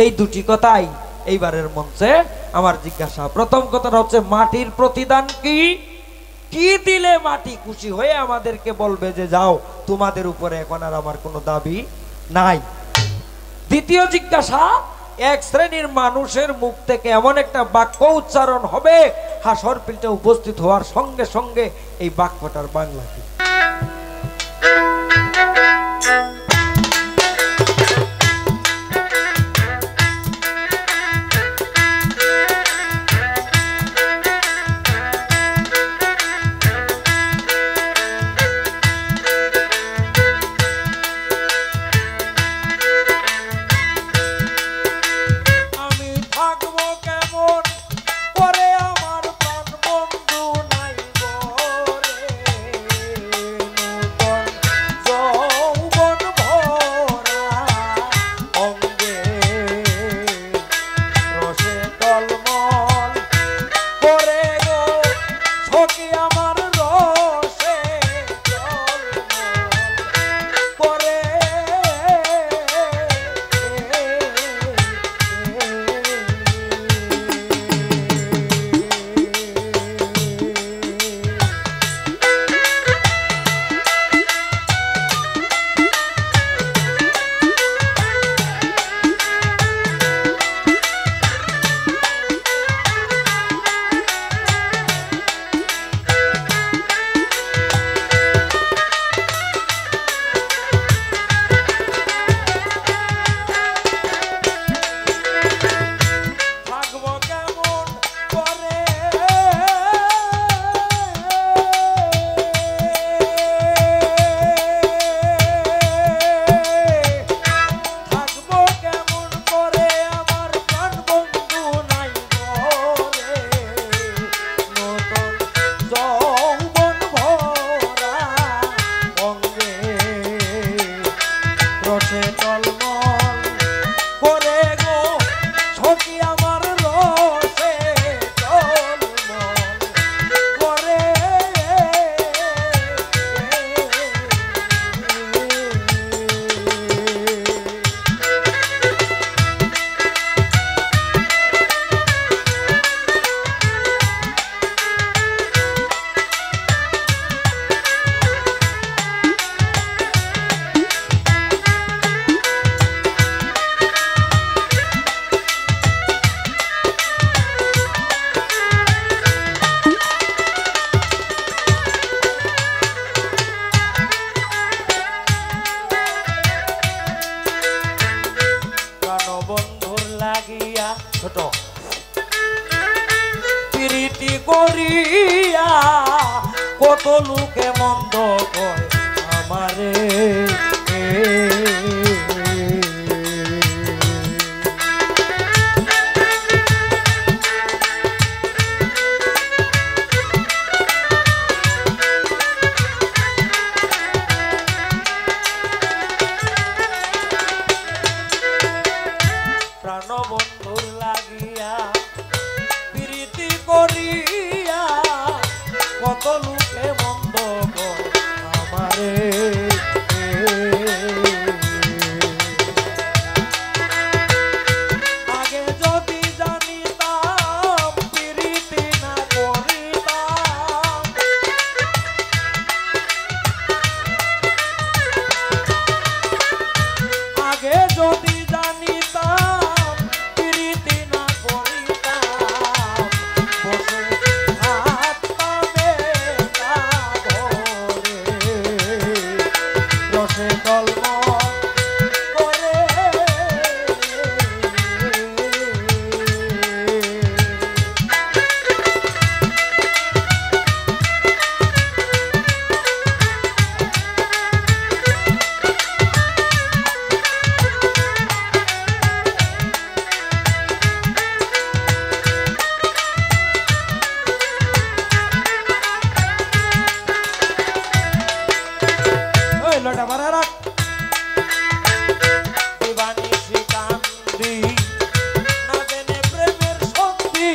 এই দুটি কথাই এইবারের মঞ্চে আমার জিজ্ঞাসা প্রথম কথাটা হচ্ছে মাটির প্রতিদান কি কি দিলে মাটি খুশি হয়ে আমাদেরকে বলবে যে যাও তোমাদের উপরে এখন আর আমার কোনো দাবি নাই দ্বিতীয় জিজ্ঞাসা এক শ্রেণীর মানুষের মুখ থেকে এমন একটা বাক্য উচ্চারণ হবে হাসর পিঠে উপস্থিত হওয়ার সঙ্গে সঙ্গে এই বাক্যটার বাংলা কি প্রীতি করিয়া কত লোকে মন্দ কয় আমারে প্রাণবন্ধুর লাগিয়া প্রীতি করিয়া কত লোকে মন্দ কয় আমারে আগে যদি জানিতাম প্রীতি না করিতাম আগে যদি জানিতাম প্রীতি না করিতাম বসে থাকতামে ঘরে রসে টলমল করে লোটা মারা রাখ দিবানি শ্রীকান্তি না জেনে প্রেমের সন্ধি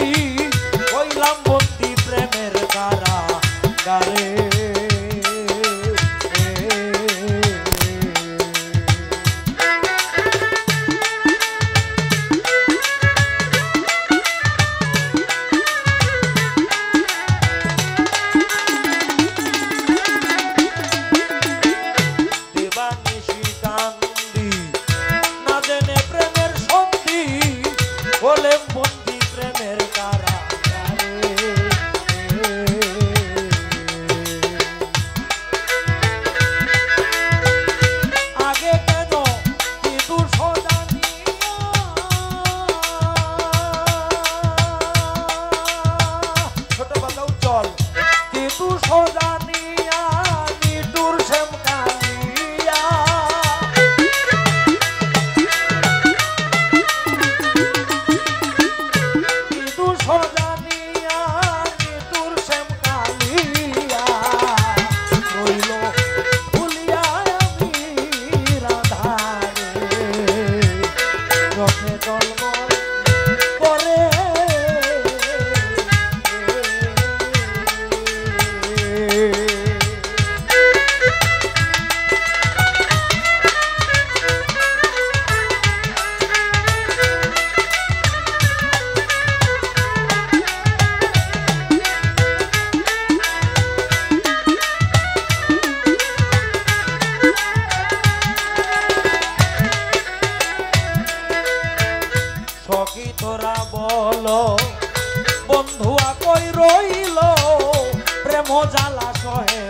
হইলাম বন্দি প্রেমের কারা গারে বলে বন্দি প্রেমের কারাগারে আগে কেন কিন্তু সজানিয়া ছোট কথা উজ্জ্বল কিন্তু সজানিয়া নিটুর শ্যাম কালিয়া সজানিয়া নিতুর শ্যাম কালিয়া রইল ভুলিয়া আমি রাধারে রসে টলমল করে সখী তোরা বলো বন্ধুয়া কই রইল প্রেম জ্বালা সহে